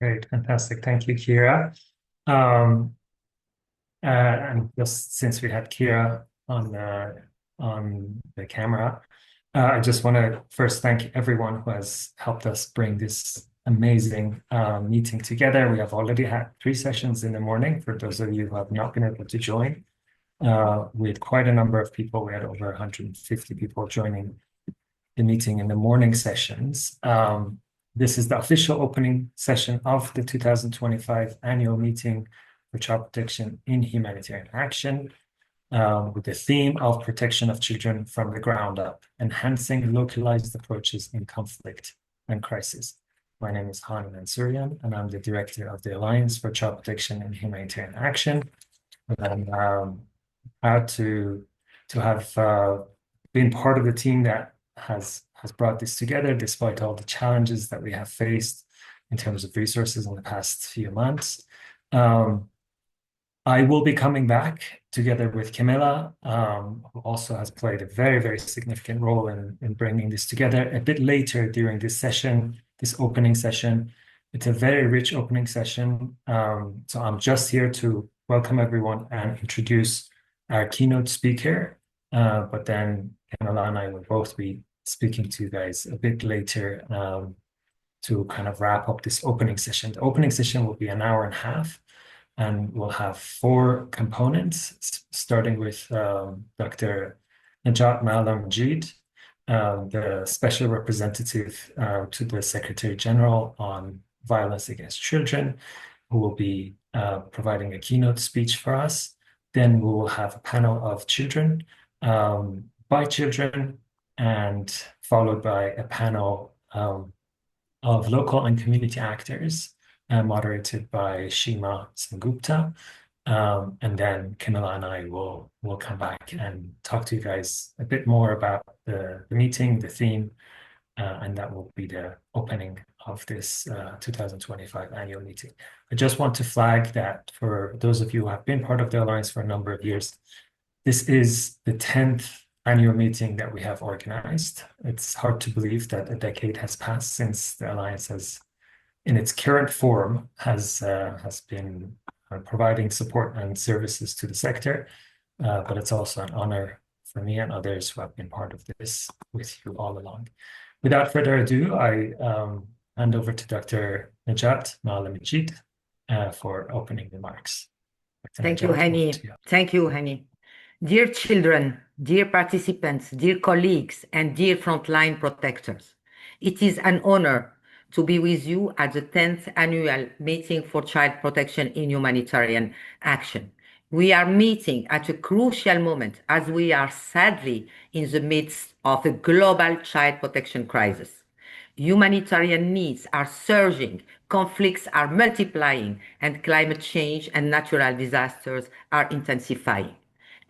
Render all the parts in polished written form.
Great, fantastic. Thank you, Kira. Um, and just since we had Kira on the camera, I just want to first thank everyone who has helped us bring this amazing meeting together. We have already had 3 sessions in the morning for those of you who have not been able to join. We had quite a number of people. We had over 150 people joining the meeting in the morning sessions. This is the official opening session of the 2025 annual meeting for child protection in humanitarian action, with the theme of protection of children from the ground up, enhancing localized approaches in conflict and crisis. My name is Hani Mansourian, and I'm the director of the Alliance for Child Protection and Humanitarian Action. And I'm proud to have been part of the team that has brought this together, despite all the challenges that we have faced in terms of resources in the past few months. I will be coming back together with Camilla, who also has played a very, very significant role in bringing this together a bit later during this session, this opening session. It's a very rich opening session. So I'm just here to welcome everyone and introduce our keynote speaker. But then Camilla and I will both be speaking to you guys a bit later to kind of wrap up this opening session. The opening session will be an hour and a half, and we'll have 4 components, starting with Dr. Najat Maalla, the special representative to the Secretary General on violence against children, who will be providing a keynote speech for us. Then we will have a panel of children by children, and followed by a panel of local and community actors, moderated by Sheema Sen Gupta. And then Camilla and I will come back and talk to you guys a bit more about the meeting, the theme, and that will be the opening of this 2025 annual meeting. I just want to flag that for those of you who have been part of the Alliance for a number of years, this is the 10th annual meeting that we have organized. It's hard to believe that a decade has passed since the Alliance has, in its current form, has been providing support and services to the sector. But it's also an honor for me and others who have been part of this with you all along. Without further ado, I hand over to Dr. Najat Maalla for opening remarks. Thank you, Hani. Thank you, Hani. Dear children, dear participants, dear colleagues, and dear frontline protectors, it is an honor to be with you at the 10th annual meeting for child protection in humanitarian action. We are meeting at a crucial moment as we are sadly in the midst of a global child protection crisis. Humanitarian needs are surging, conflicts are multiplying, and climate change and natural disasters are intensifying.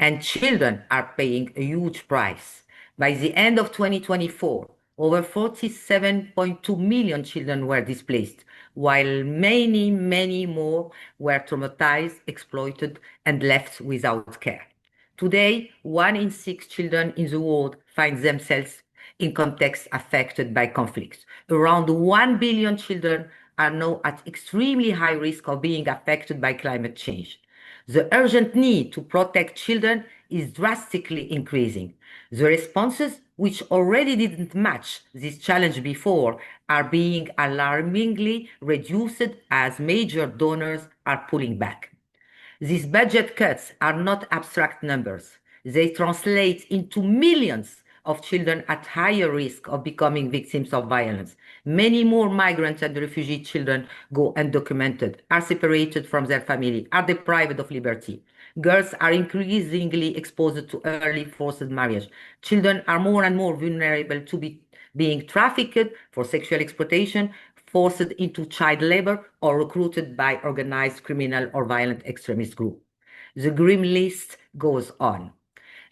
And children are paying a huge price. By the end of 2024, over 47.2 million children were displaced, while many, many more were traumatized, exploited, and left without care. Today, 1 in 6 children in the world find themselves in contexts affected by conflicts. Around 1 billion children are now at extremely high risk of being affected by climate change. The urgent need to protect children is drastically increasing. The responses, which already didn't match this challenge before, are being alarmingly reduced as major donors are pulling back. These budget cuts are not abstract numbers. They translate into millions of children at higher risk of becoming victims of violence. Many more migrant and refugee children go undocumented, are separated from their family, are deprived of liberty. Girls are increasingly exposed to early forced marriage. Children are more and more vulnerable to being trafficked for sexual exploitation, forced into child labor, or recruited by organized criminal or violent extremist groups. The grim list goes on.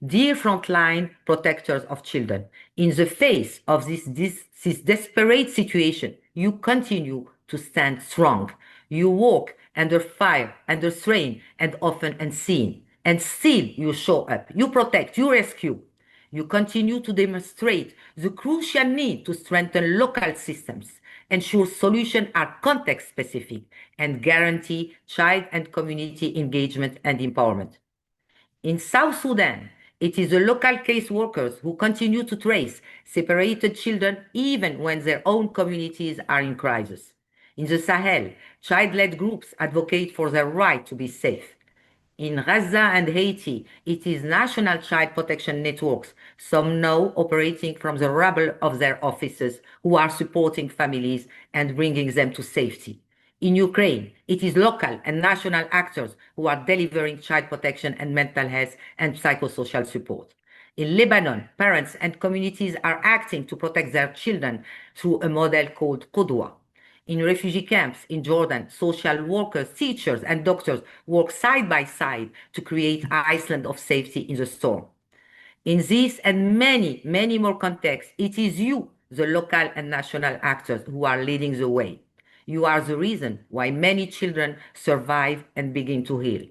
Dear frontline protectors of children, in the face of this desperate situation, you continue to stand strong. You walk under fire, under strain, and often unseen. And still you show up. You protect, you rescue. You continue to demonstrate the crucial need to strengthen local systems ensure solutions are context-specific, and guarantee child and community engagement and empowerment. In South Sudan, it is the local caseworkers who continue to trace separated children even when their own communities are in crisis. In the Sahel, child-led groups advocate for their right to be safe. In Gaza and Haiti, it is national child protection networks, some now operating from the rubble of their offices, who are supporting families and bringing them to safety. In Ukraine, it is local and national actors who are delivering child protection and mental health and psychosocial support. In Lebanon, parents and communities are acting to protect their children through a model called Qudwa. In refugee camps in Jordan, social workers, teachers, and doctors work side by side to create an island of safety in the storm. In this and many, many more contexts, it is you, the local and national actors, who are leading the way. You are the reason why many children survive and begin to heal.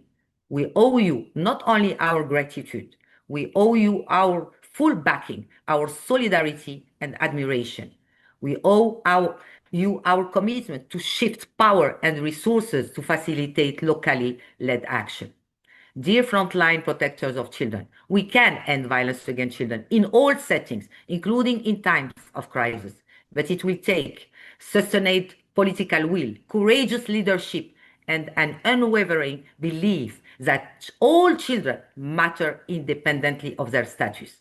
We owe you not only our gratitude, we owe you our full backing, our solidarity and admiration. We owe you our commitment to shift power and resources to facilitate locally led action. Dear frontline protectors of children, we can end violence against children in all settings, including in times of crisis. But it will take sustained political will, courageous leadership, and an unwavering belief that all children matter independently of their status.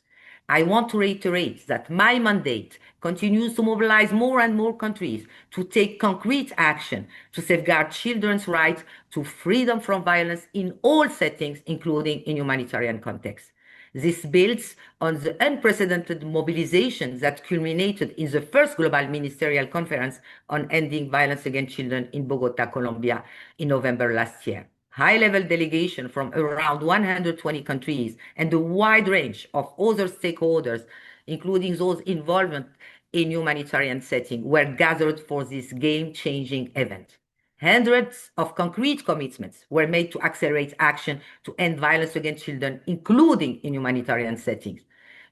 I want to reiterate that my mandate continues to mobilize more and more countries to take concrete action to safeguard children's rights to freedom from violence in all settings, including in humanitarian contexts. This builds on the unprecedented mobilization that culminated in the first Global Ministerial Conference on Ending Violence Against Children in Bogota, Colombia, in November last year. High-level delegation from around 120 countries and a wide range of other stakeholders, including those involved in humanitarian setting, were gathered for this game-changing event. Hundreds of concrete commitments were made to accelerate action to end violence against children, including in humanitarian settings.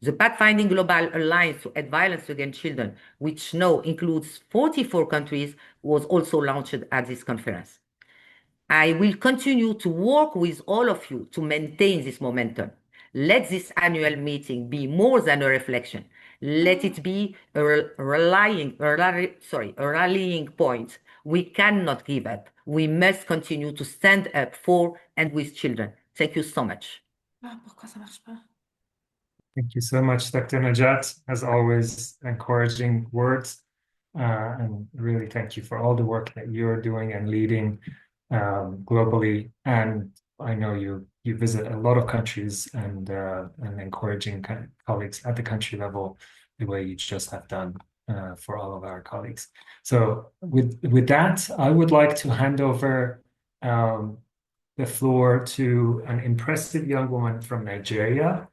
The Pathfinding Global Alliance to End Violence Against Children, which now includes 44 countries, was also launched at this conference. I will continue to work with all of you to maintain this momentum. Let this annual meeting be more than a reflection. Let it be a rallying point. We cannot give up. We must continue to stand up for and with children. Thank you so much. Thank you so much, Dr. Najat. As always, encouraging words. And really thank you for all the work that you're doing and leading globally. And I know you visit a lot of countries and encouraging colleagues at the country level the way you just have done for all of our colleagues. So with that, I would like to hand over the floor to an impressive young woman from Nigeria,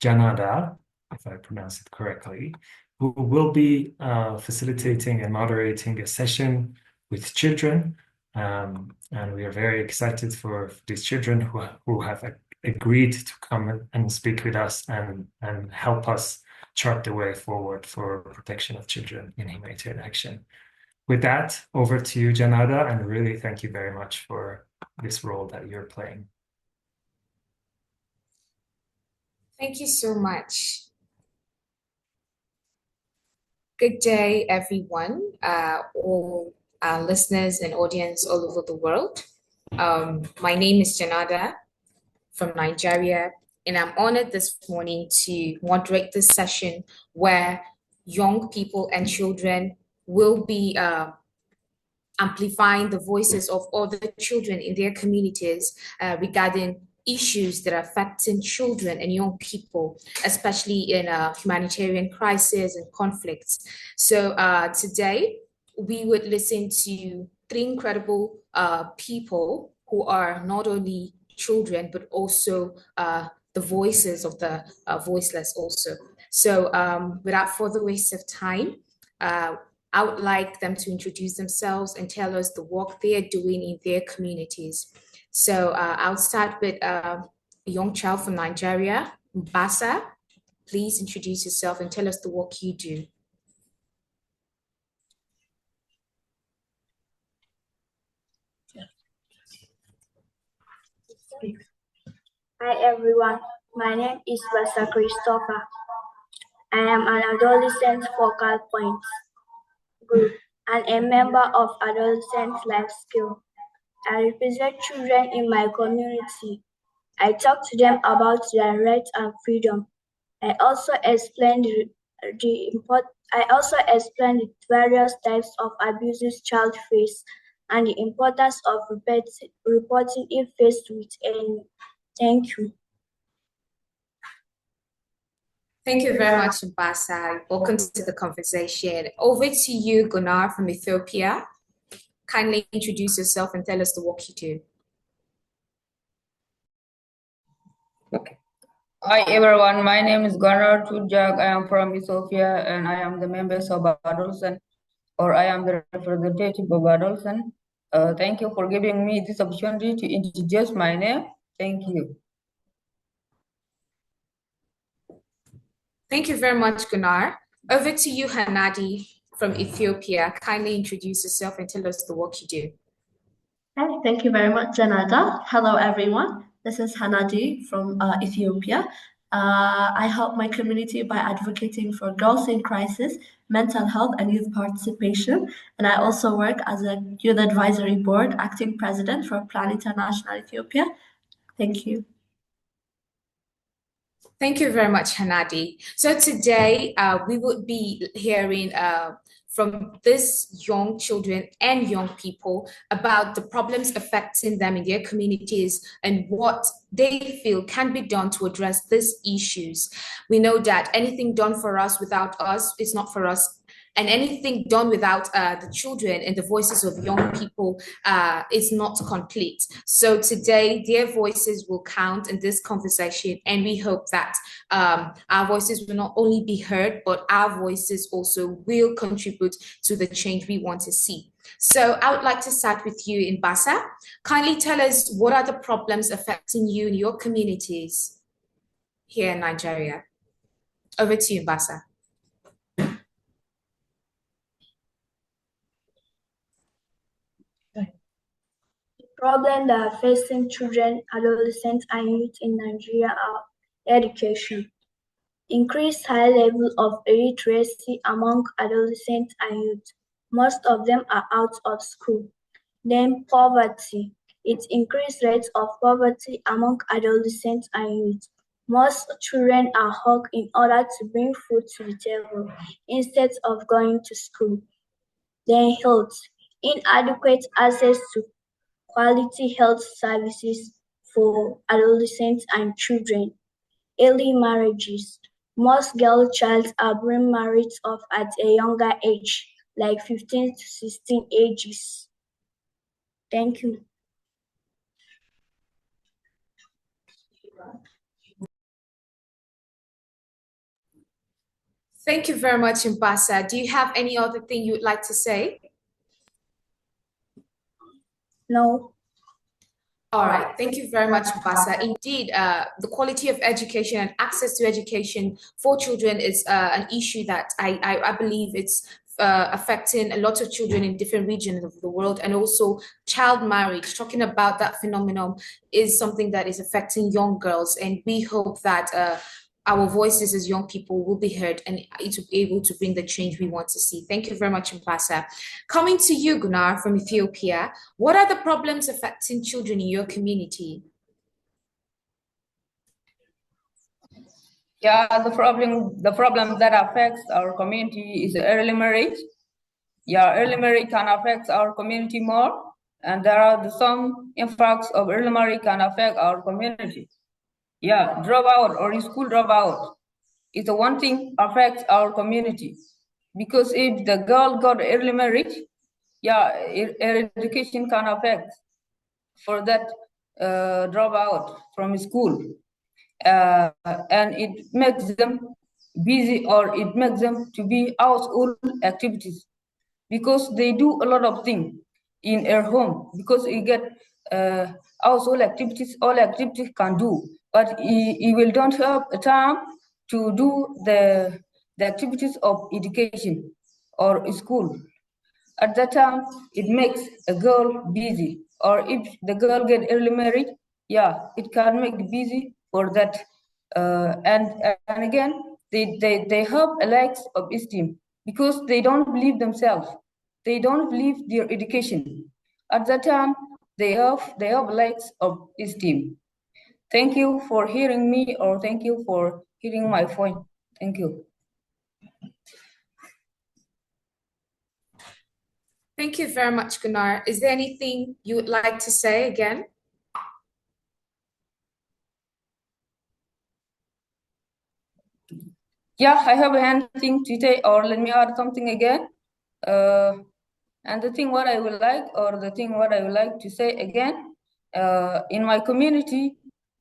Janada, if I pronounce it correctly, who will be facilitating and moderating a session with children. And we are very excited for these children who have agreed to come and speak with us and help us chart the way forward for protection of children in humanitarian action. With that, over to you, Janada, and really thank you very much for this role that you're playing. Thank you so much. Good day, everyone, all our listeners and audience all over the world. My name is Janada from Nigeria, and I'm honored this morning to moderate this session where young people and children will be amplifying the voices of other children in their communities regarding issues that are affecting children and young people, especially in humanitarian crises and conflicts. So today, we would listen to three incredible people who are not only children, but also the voices of the voiceless also. So without further waste of time, I would like them to introduce themselves and tell us the work they are doing in their communities. So I'll start with a young child from Nigeria, Mbasa. Please introduce yourself and tell us the work you do. speak. Hi everyone, my name is Vasa Christopher. I am an adolescent focal point group and a member of Adolescent Life Skill. I represent children in my community. I talk to them about their rights and freedom. I also explain the various types of abuses child face and the importance of reporting if faced with any. Thank you. Thank you very much, Mbasa. Welcome to the conversation. Over to you, Gunnar from Ethiopia. Kindly introduce yourself and tell us the work you do. Okay. Hi everyone, my name is Gunnar Tujak. I am from Ethiopia and I am the member of Adolescent, or I am the representative of Adolescent. Thank you for giving me this opportunity to introduce my name. Thank you. Thank you very much, Gunnar. Over to you, Hanadi from Ethiopia. Kindly introduce yourself and tell us the work you do. Hi, thank you very much, Janata. Hello, everyone. This is Hanadi from Ethiopia. I help my community by advocating for girls in crisis, mental health, and youth participation. And I also work as a youth advisory board acting president for Plan International Ethiopia. Thank you. Thank you very much, Hanadi. So today we would be hearing from these young children and young people about the problems affecting them in their communities and what they feel can be done to address these issues. We know that anything done for us without us is not for us. And anything done without the children and the voices of young people is not complete. So today, their voices will count in this conversation, and we hope that our voices will not only be heard, but our voices also will contribute to the change we want to see. So I would like to start with you, Mbasa. Kindly tell us, what are the problems affecting you in your communities here in Nigeria? Over to you, Mbasa. Problems that are facing children, adolescents, and youth in Nigeria are education, increased high level of illiteracy among adolescents and youth. Most of them are out of school. Then poverty, its increased rates of poverty among adolescents and youth. Most children are hawked in order to bring food to the table instead of going to school. Then health, inadequate access to quality health services for adolescents and children. Early marriages. Most girl child are being married off at a younger age, like 15 to 16 ages. Thank you. Thank you very much, Mbasa. Do you have any other thing you would like to say? No. All right, thank you very much, Mbasa. Indeed, the quality of education and access to education for children is an issue that I believe it's affecting a lot of children in different regions of the world, and also child marriage. Talking about that phenomenon is something that is affecting young girls, and we hope that our voices as young people will be heard and it will be able to bring the change we want to see. Thank you very much, Mbasa. Coming to you, Gunnar from Ethiopia, what are the problems affecting children in your community? Yeah, the problem that affects our community is early marriage. Yeah, early marriage can affect our community more, and there are some impacts of early marriage can affect our community. Yeah, dropout or school dropout is the one thing affects our community, because if the girl got early marriage, yeah, her education can affect for that dropout from school, and it makes them busy, or it makes them to be household activities, because they do a lot of things in their home, because you get household activities, all activities can do, but he will don't have time to do the activities of education or school. At that time, it makes a girl busy, or if the girl get early married, yeah, it can make busy for that. And again, they have a lack of esteem because they don't believe themselves. They don't believe their education. At that time, they have lacks of esteem. Thank you for hearing me, or thank you for hearing my point. Thank you. Thank you very much, Gunnar. Is there anything you would like to say again? Yeah, I have anything to say, or let me add something again. And the thing what I would like, or the thing what I would like to say again, in my community,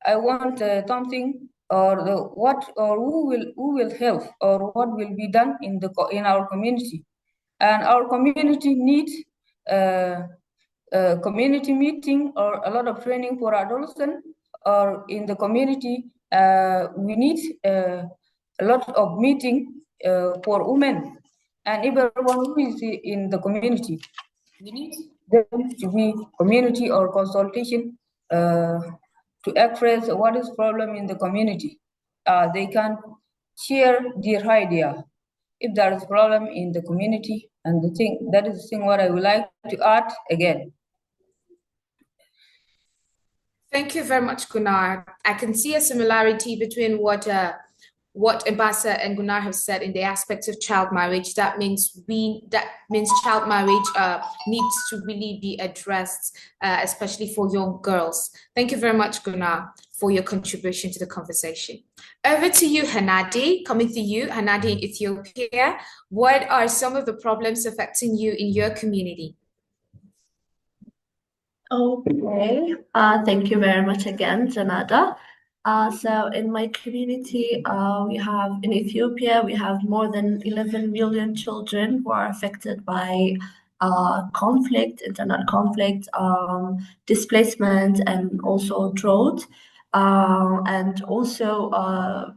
I want something, or the what, or who will help, or what will be done in our community, and our community needs community meeting or a lot of training for adolescents, or in the community we need a lot of meeting for women and everyone who is in the community. We need them to be community or consultation to express what is problem in the community. They can share their idea if there is problem in the community, and the thing that is the thing what I would like to add again. Thank you very much, Gunnar. I can see a similarity between what Ebasa and Gunnar have said in the aspect of child marriage. That means child marriage needs to really be addressed, especially for young girls. Thank you very much, Gunnar, for your contribution to the conversation. Over to you, Hanadi. Coming to you, Hanadi in Ethiopia. What are some of the problems affecting you in your community? Okay, thank you very much again, Janada. So in my community, we have in Ethiopia, we have more than 11 million children who are affected by conflict, internal conflict, displacement, and also drought. And also,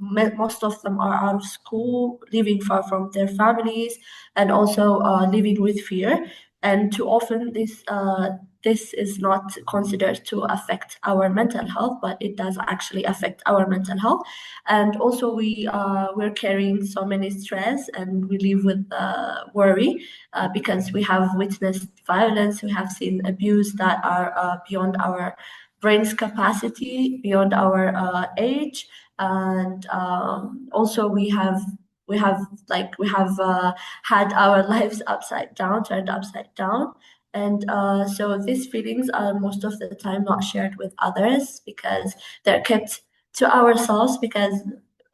most of them are out of school, living far from their families, and also living with fear. And too often, this is not considered to affect our mental health, but it does actually affect our mental health. And also we're carrying so many stress, and we live with worry because we have witnessed violence, we have seen abuse that are beyond our brain's capacity, beyond our age. And also we have had our lives turned upside down. And so these feelings are most of the time not shared with others because they're kept to ourselves, because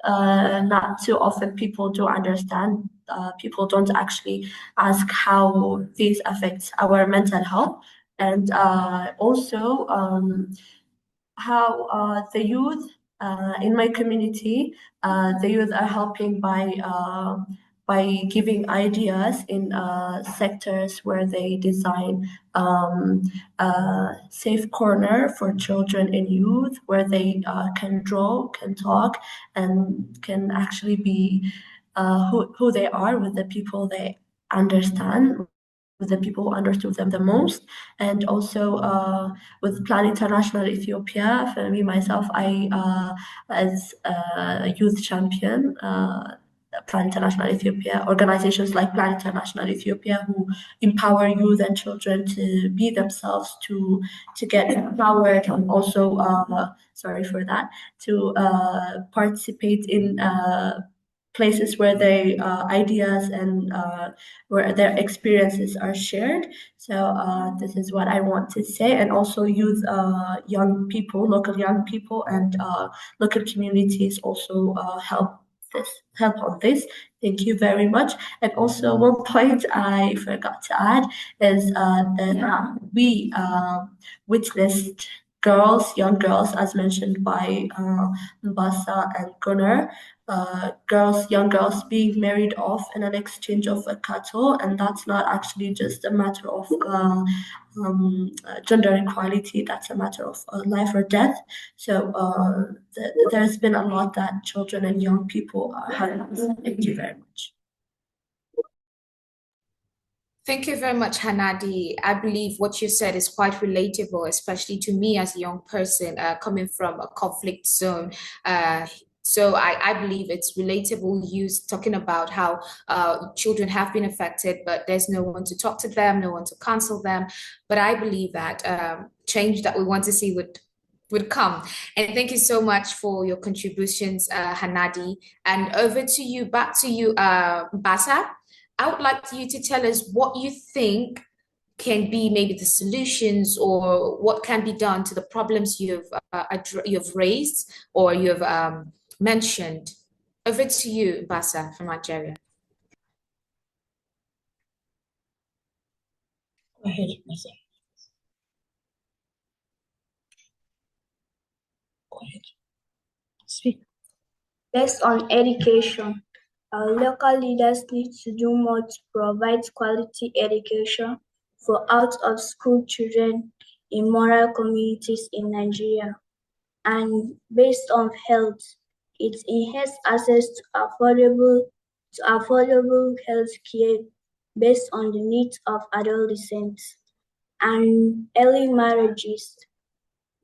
not too often people do understand. People don't actually ask how this affects our mental health. And also how the youth in my community, the youth are helping by giving ideas in sectors where they design a safe corner for children and youth, where they can draw, can talk, and can actually be who they are with the people they understand, with the people who understood them the most. And also with Plan International Ethiopia, for me, myself, I as a youth champion, Plan International Ethiopia, organizations like Plan International Ethiopia, who empower youth and children to be themselves, to get empowered, and also, sorry for that, to participate in places where their ideas and where their experiences are shared. So this is what I want to say. And also youth, young people, local young people, and local communities also help on this. Thank you very much. And also one point I forgot to add is that we witnessed young girls, as mentioned by Mbasa and Gunnar, young girls being married off in an exchange of a cattle, and that's not actually just a matter of gender equality. That's a matter of life or death. So there's been a lot that children and young people have. Thank you very much. Thank you very much, Hanadi. I believe what you said is quite relatable, especially to me as a young person coming from a conflict zone. So I believe it's relatable, you talking about how children have been affected, but there's no one to talk to them, no one to counsel them. But I believe that change that we want to see would come. And thank you so much for your contributions, Hanadi. And over to you, back to you, Basa. I would like you to tell us what you think can be maybe the solutions or what can be done to the problems you've raised or you've mentioned. Over to you, Basa from Nigeria. Go ahead, Basa. Go ahead. Speak. Based on education, our local leaders need to do more to provide quality education for out-of-school children in moral communities in Nigeria. And based on health, it enhances access to affordable health care based on the needs of adolescents. And early marriages.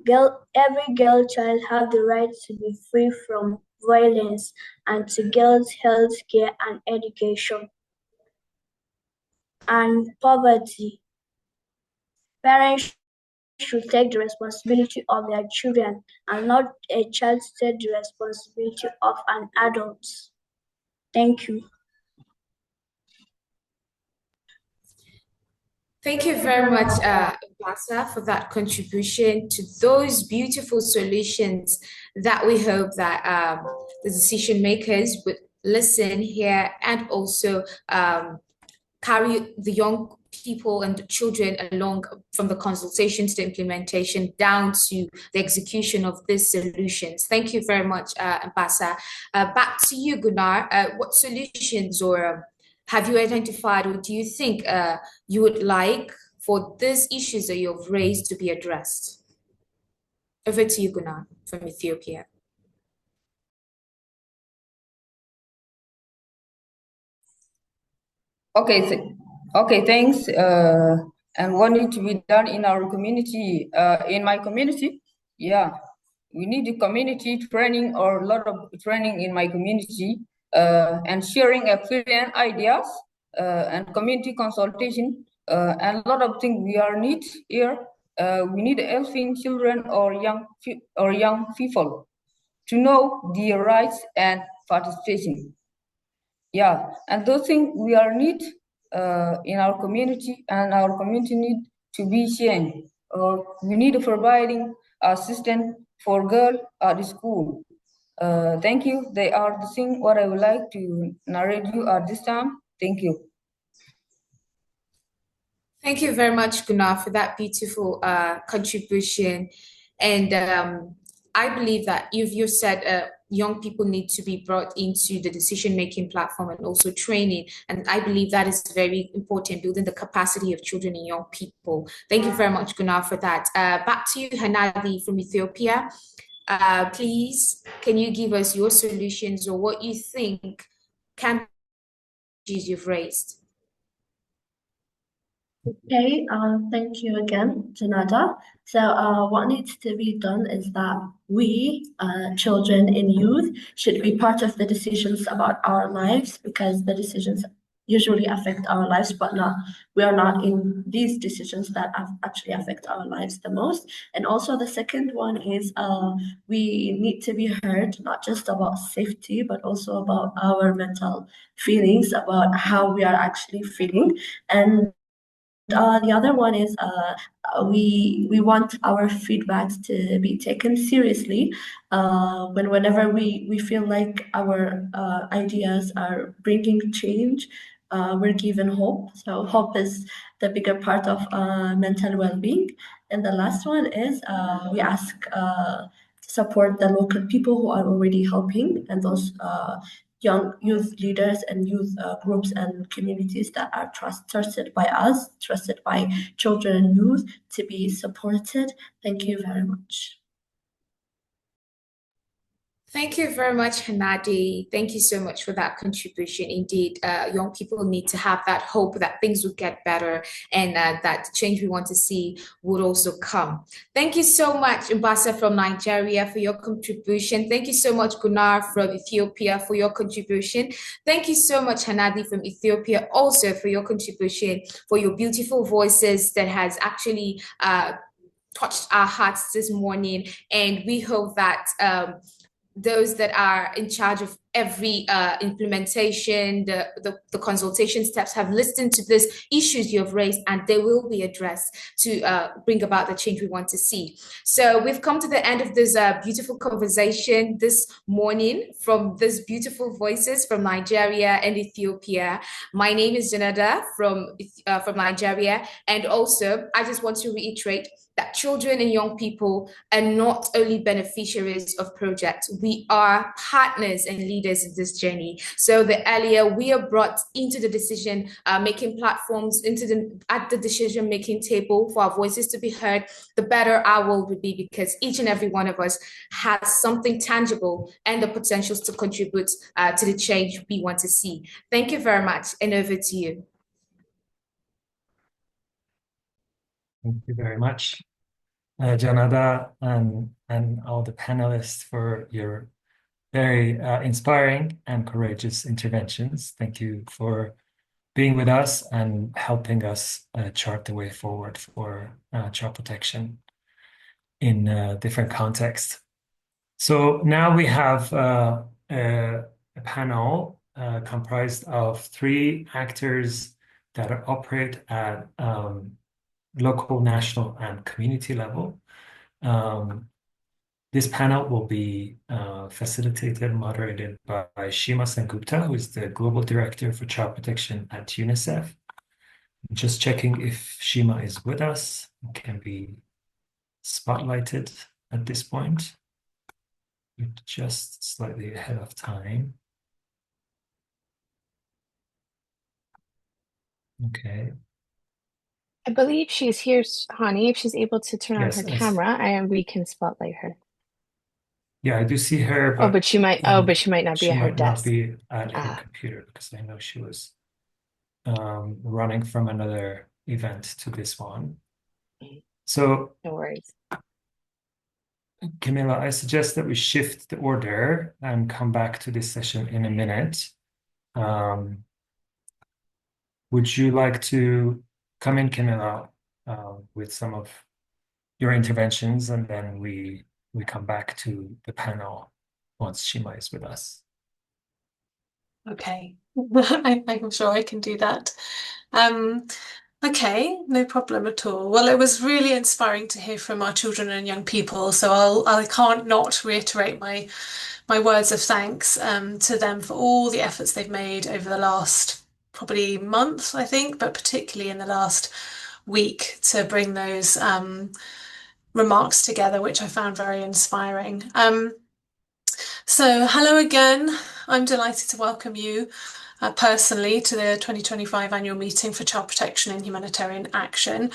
Every girl child have the right to be free from violence and to girls' health care and education. And poverty. Parents should take the responsibility of their children and not a child take the responsibility of an adult. Thank you. Thank you very much, Basa, for that contribution to those beautiful solutions that we hope that the decision makers would listen, hear, and also carry the young people and the children along from the consultation to the implementation down to the execution of these solutions. Thank you very much, Basa. Back to you, Gunnar. What solutions or have you identified or do you think you would like for these issues that you've raised to be addressed? Over to you, Gunnar, from Ethiopia. Okay, thanks. And what needs to be done in our community, in my community? Yeah, we need a community training or a lot of training in my community and sharing experience, ideas, and community consultation, and a lot of things we are need here. We need helping children or young people to know their rights and participation. Yeah, and those things we are need in our community, and our community need to be changed. We need providing assistance for girls at the school. Thank you. They are the thing what I would like to narrate you at this time. Thank you. Thank you very much, Gunnar, for that beautiful contribution. And I believe that you said young people need to be brought into the decision-making platform and also training. And I believe that is very important, building the capacity of children and young people. Thank you very much, Gunnar, for that. Back to you, Hanadi from Ethiopia. Please, can you give us your solutions or what you think can be issues you've raised? Okay, thank you again, Janata. So what needs to be done is that we, children and youth, should be part of the decisions about our lives, because the decisions usually affect our lives, but we are not in these decisions that actually affect our lives the most. And also the second one is we need to be heard, not just about safety, but also about our mental feelings, about how we are actually feeling. And the other one is we want our feedbacks to be taken seriously whenever we feel like our ideas are bringing change. We're given hope. So hope is the bigger part of mental well-being. And the last one is we ask to support the local people who are already helping, and those young youth leaders and youth groups and communities that are trusted by us, trusted by children and youth, to be supported. Thank you very much. Thank you very much, Hanadi. Thank you so much for that contribution. Indeed, young people need to have that hope that things will get better and that the change we want to see would also come. Thank you so much, Mbasa from Nigeria, for your contribution. Thank you so much, Gunnar from Ethiopia, for your contribution. Thank you so much, Hanadi from Ethiopia, also for your contribution, for your beautiful voices that has actually touched our hearts this morning. And we hope that those that are in charge of every implementation, the consultation steps have listened to these issues you have raised, and they will be addressed to bring about the change we want to see. So we've come to the end of this beautiful conversation this morning from these beautiful voices from Nigeria and Ethiopia. My name is Janada from Nigeria, and also I just want to reiterate that children and young people are not only beneficiaries of projects, we are partners and leaders in this journey. So the earlier we are brought into the decision making platforms, at the decision making table for our voices to be heard, the better our world will be, because each and every one of us has something tangible and the potentials to contribute to the change we want to see. Thank you very much, and over to you. Thank you very much, Janada, and all the panelists for your very inspiring and courageous interventions. Thank you for being with us and helping us chart the way forward for child protection in different contexts. So now we have a panel comprised of 3 actors that operate at local, national, and community level. This panel will be facilitated and moderated by Sheema Sen Gupta, who is the Global Director for Child Protection at UNICEF. I'm just checking if Sheema is with us and can be spotlighted at this point. We're just slightly ahead of time. Okay. I believe she's here, Hani. If she's able to turn on her camera, and we can spotlight her. Yeah, I do see her, but but she might not be at her desk. She might not be at her computer, because I know she was running from another event to this one. So no worries. Camilla, I suggest that we shift the order and come back to this session in a minute. Would you like to come in, Camilla, with some of your interventions, and then we come back to the panel once Sheema is with us? Okay, I'm sure I can do that. Okay, no problem at all. Well, it was really inspiring to hear from our children and young people, so I can't not reiterate my words of thanks to them for all the efforts they've made over the last probably month, I think, but particularly in the last week, to bring those remarks together, which I found very inspiring. So hello again. I'm delighted to welcome you personally to the 2025 annual meeting for Child Protection and Humanitarian Action.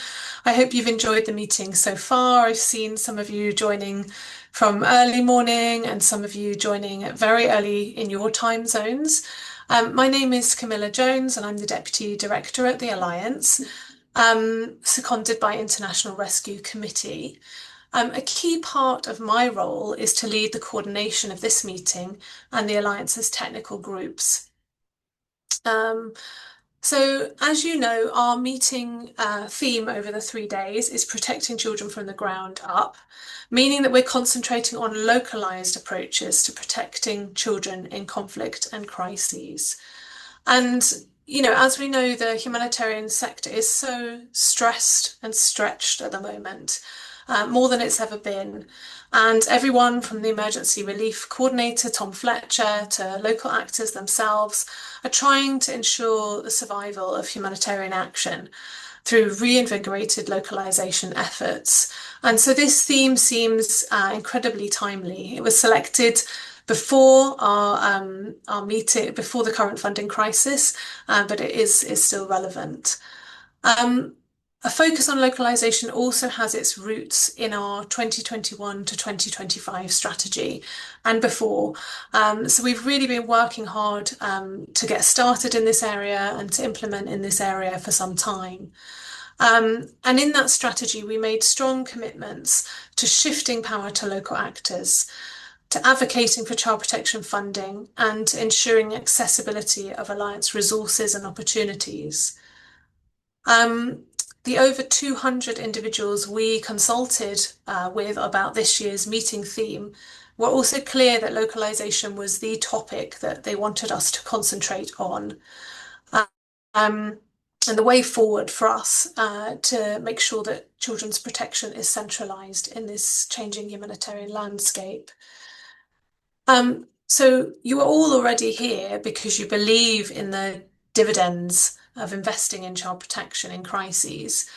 I hope you've enjoyed the meeting so far. I've seen some of you joining from early morning and some of you joining very early in your time zones. My name is Camilla Jones, and I'm the Deputy Director at the Alliance, seconded by International Rescue Committee. A key part of my role is to lead the coordination of this meeting and the Alliance's technical groups. So, as you know, our meeting theme over the 3 days is protecting children from the ground up, meaning that we're concentrating on localized approaches to protecting children in conflict and crises. And you know, as we know, the humanitarian sector is so stressed and stretched at the moment, more than it's ever been. And everyone from the emergency relief coordinator, Tom Fletcher, to local actors themselves are trying to ensure the survival of humanitarian action through reinvigorated localization efforts. And so this theme seems incredibly timely. It was selected before our meeting, before the current funding crisis, but it is still relevant. A focus on localization also has its roots in our 2021 to 2025 strategy and before. So we've really been working hard to get started in this area and to implement in this area for some time. And in that strategy, we made strong commitments to shifting power to local actors, to advocating for child protection funding, and to ensuring accessibility of Alliance resources and opportunities. The over 200 individuals we consulted with about this year's meeting theme were also clear that localization was the topic that they wanted us to concentrate on. And the way forward for us to make sure that children's protection is centralised in this changing humanitarian landscape. So you are all already here because you believe in the dividends of investing in child protection in crises.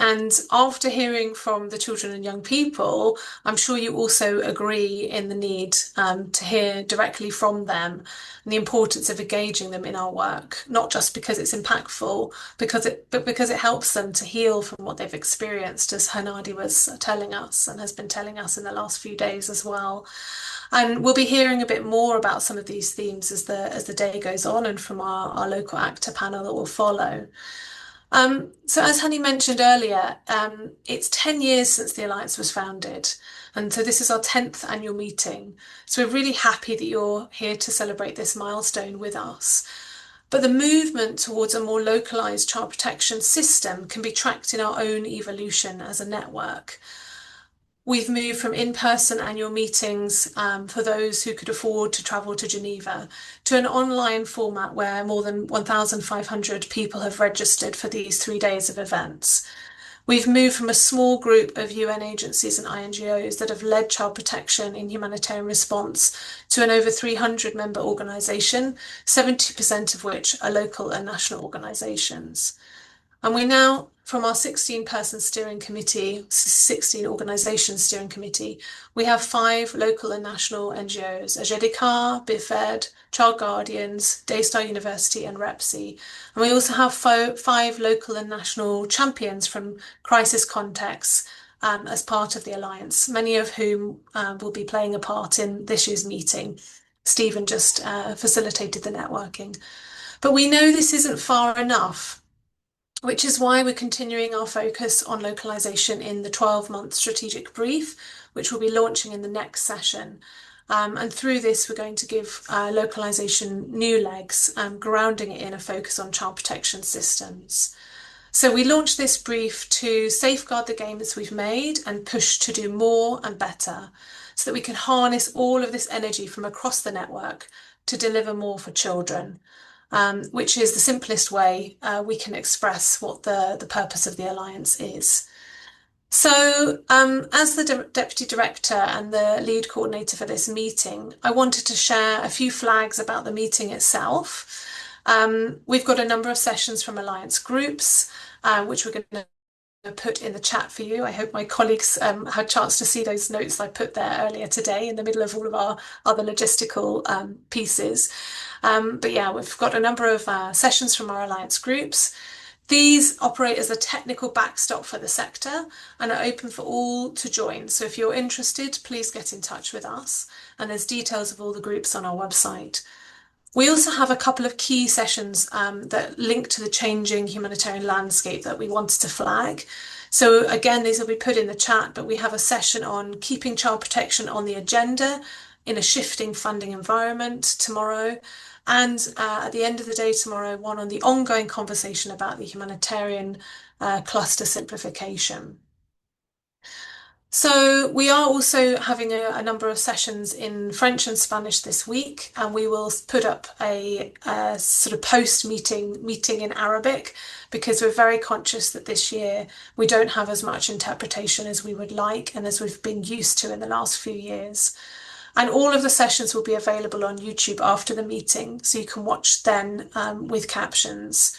And after hearing from the children and young people, I'm sure you also agree in the need to hear directly from them and the importance of engaging them in our work, not just because it's impactful, but because it helps them to heal from what they've experienced, as Hani was telling us and has been telling us in the last few days as well. And we'll be hearing a bit more about some of these themes as the day goes on and from our local actor panel that will follow. So as Hani mentioned earlier, it's 10 years since the Alliance was founded. And so this is our 10th annual meeting. So we're really happy that you're here to celebrate this milestone with us. But the movement towards a more localised child protection system can be tracked in our own evolution as a network. We've moved from in-person annual meetings for those who could afford to travel to Geneva to an online format where more than 1,500 people have registered for these 3 days of events. We've moved from a small group of UN agencies and INGOs that have led child protection in humanitarian response to an over 300 member organisation, 70% of which are local and national organisations. And we now, from our 16-person steering committee, 16 organisation steering committee, we have 5 local and national NGOs, Ajedika, BIFED, Child Guardians, Daystar University and REPSI. And we also have 5 local and national champions from crisis contexts as part of the Alliance, many of whom will be playing a part in this year's meeting. Stephen just facilitated the networking. But we know this isn't far enough, which is why we're continuing our focus on localisation in the 12-month strategic brief, which we'll be launching in the next session. And through this, we're going to give localisation new legs, grounding it in a focus on child protection systems. So we launched this brief to safeguard the gains we've made and push to do more and better so that we can harness all of this energy from across the network to deliver more for children. Which is the simplest way we can express what the purpose of the Alliance is. So as the Deputy Director and the lead coordinator for this meeting, I wanted to share a few flags about the meeting itself. We've got a number of sessions from Alliance groups, which we're going to put in the chat for you. I hope my colleagues had a chance to see those notes I put there earlier today in the middle of all of our other logistical pieces. But yeah, we've got a number of sessions from our Alliance groups. These operate as a technical backstop for the sector and are open for all to join. So if you're interested, please get in touch with us. And there's details of all the groups on our website. We also have a couple of key sessions that link to the changing humanitarian landscape that we wanted to flag. So again, these will be put in the chat, but we have a session on keeping child protection on the agenda in a shifting funding environment tomorrow. And at the end of the day tomorrow, one on the ongoing conversation about the humanitarian cluster simplification. So we are also having a number of sessions in French and Spanish this week, and we will put up a sort of post-meeting meeting in Arabic, because we're very conscious that this year we don't have as much interpretation as we would like and as we've been used to in the last few years. And all of the sessions will be available on YouTube after the meeting, so you can watch then with captions.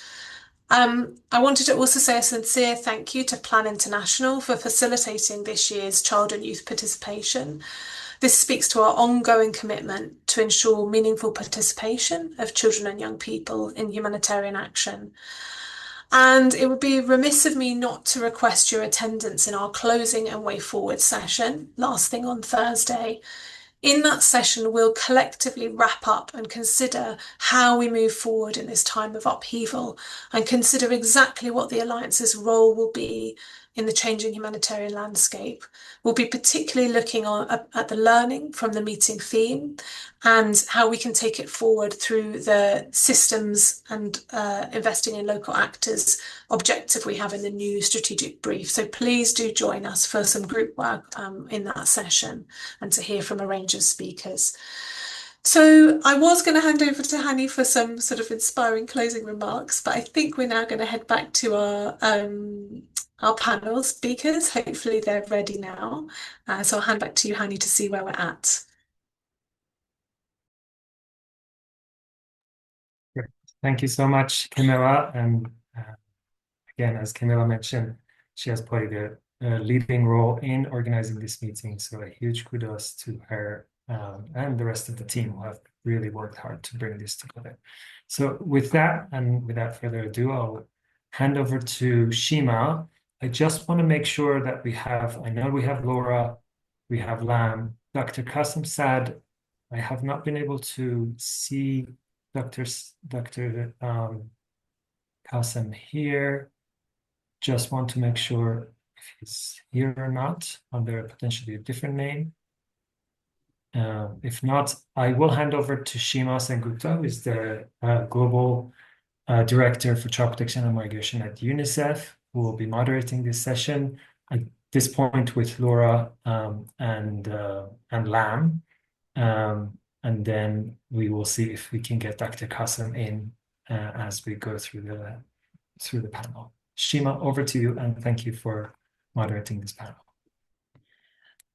I wanted to also say a sincere thank you to Plan International for facilitating this year's child and youth participation. This speaks to our ongoing commitment to ensure meaningful participation of children and young people in humanitarian action. And it would be remiss of me not to request your attendance in our closing and way forward session, last thing on Thursday. In that session, we'll collectively wrap up and consider how we move forward in this time of upheaval and consider exactly what the Alliance's role will be in the changing humanitarian landscape. We'll be particularly looking at the learning from the meeting theme and how we can take it forward through the systems and investing in local actors objective we have in the new strategic brief. So please do join us for some group work in that session and to hear from a range of speakers. So I was going to hand over to Hani for some sort of inspiring closing remarks, but I think we're now going to head back to our panel speakers. Hopefully they're ready now. So I'll hand back to you, Hani, to see where we're at. Thank you so much, Camilla. And again, as Camilla mentioned, she has played a leading role in organizing this meeting. So a huge kudos to her and the rest of the team who have really worked hard to bring this together. So with that, and without further ado, I'll hand over to Sheema. I just want to make sure that I know we have Lora, we have Lam, Dr. Qasim Saad. I have not been able to see Dr. Qasim here. Just want to make sure if he's here or not under potentially a different name. If not, I will hand over to Sheema Sen Gupta, who is the Global Director for Child Protection and Migration at UNICEF, who will be moderating this session at this point with Lora and Lam. And then we will see if we can get Dr. Qasim in as we go through the panel. Sheema, over to you, and thank you for moderating this panel.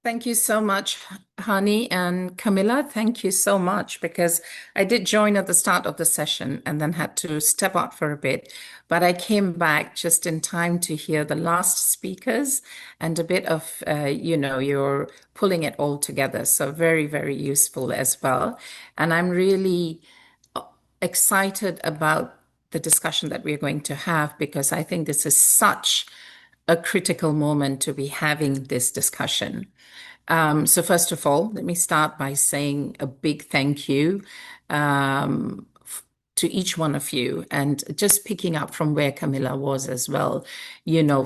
Thank you so much, Hani and Camilla. Thank you so much, because I did join at the start of the session and then had to step out for a bit. But I came back just in time to hear the last speakers and a bit of, you're pulling it all together. So very, very useful as well. And I'm really excited about the discussion that we're going to have, because I think this is such a critical moment to be having this discussion. So first of all, let me start by saying a big thank you to each one of you, and just picking up from where Camilla was as well,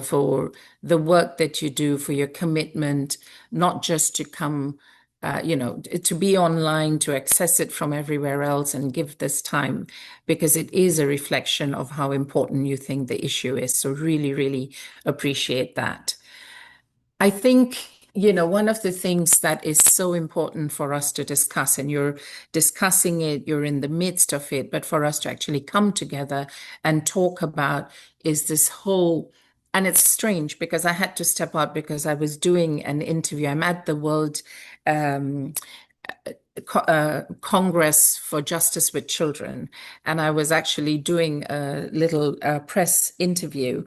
for the work that you do, for your commitment, not just to come, to be online, to access it from everywhere else and give this time, because it is a reflection of how important you think the issue is. So really, really appreciate that. I think, one of the things that is so important for us to discuss, and you're discussing it, you're in the midst of it, but for us to actually come together and talk about is this whole, and it's strange because I had to step out because I was doing an interview. I'm at the World Congress for Justice with Children, and I was actually doing a little press interview.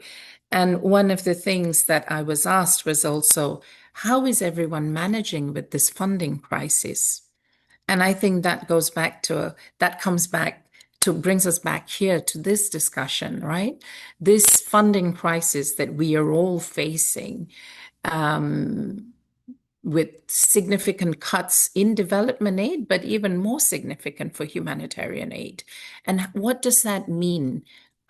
And one of the things that I was asked was also, how is everyone managing with this funding crisis? And I think that goes back to, brings us back here to this discussion, right? This funding crisis that we are all facing, with significant cuts in development aid, but even more significant for humanitarian aid. And what does that mean?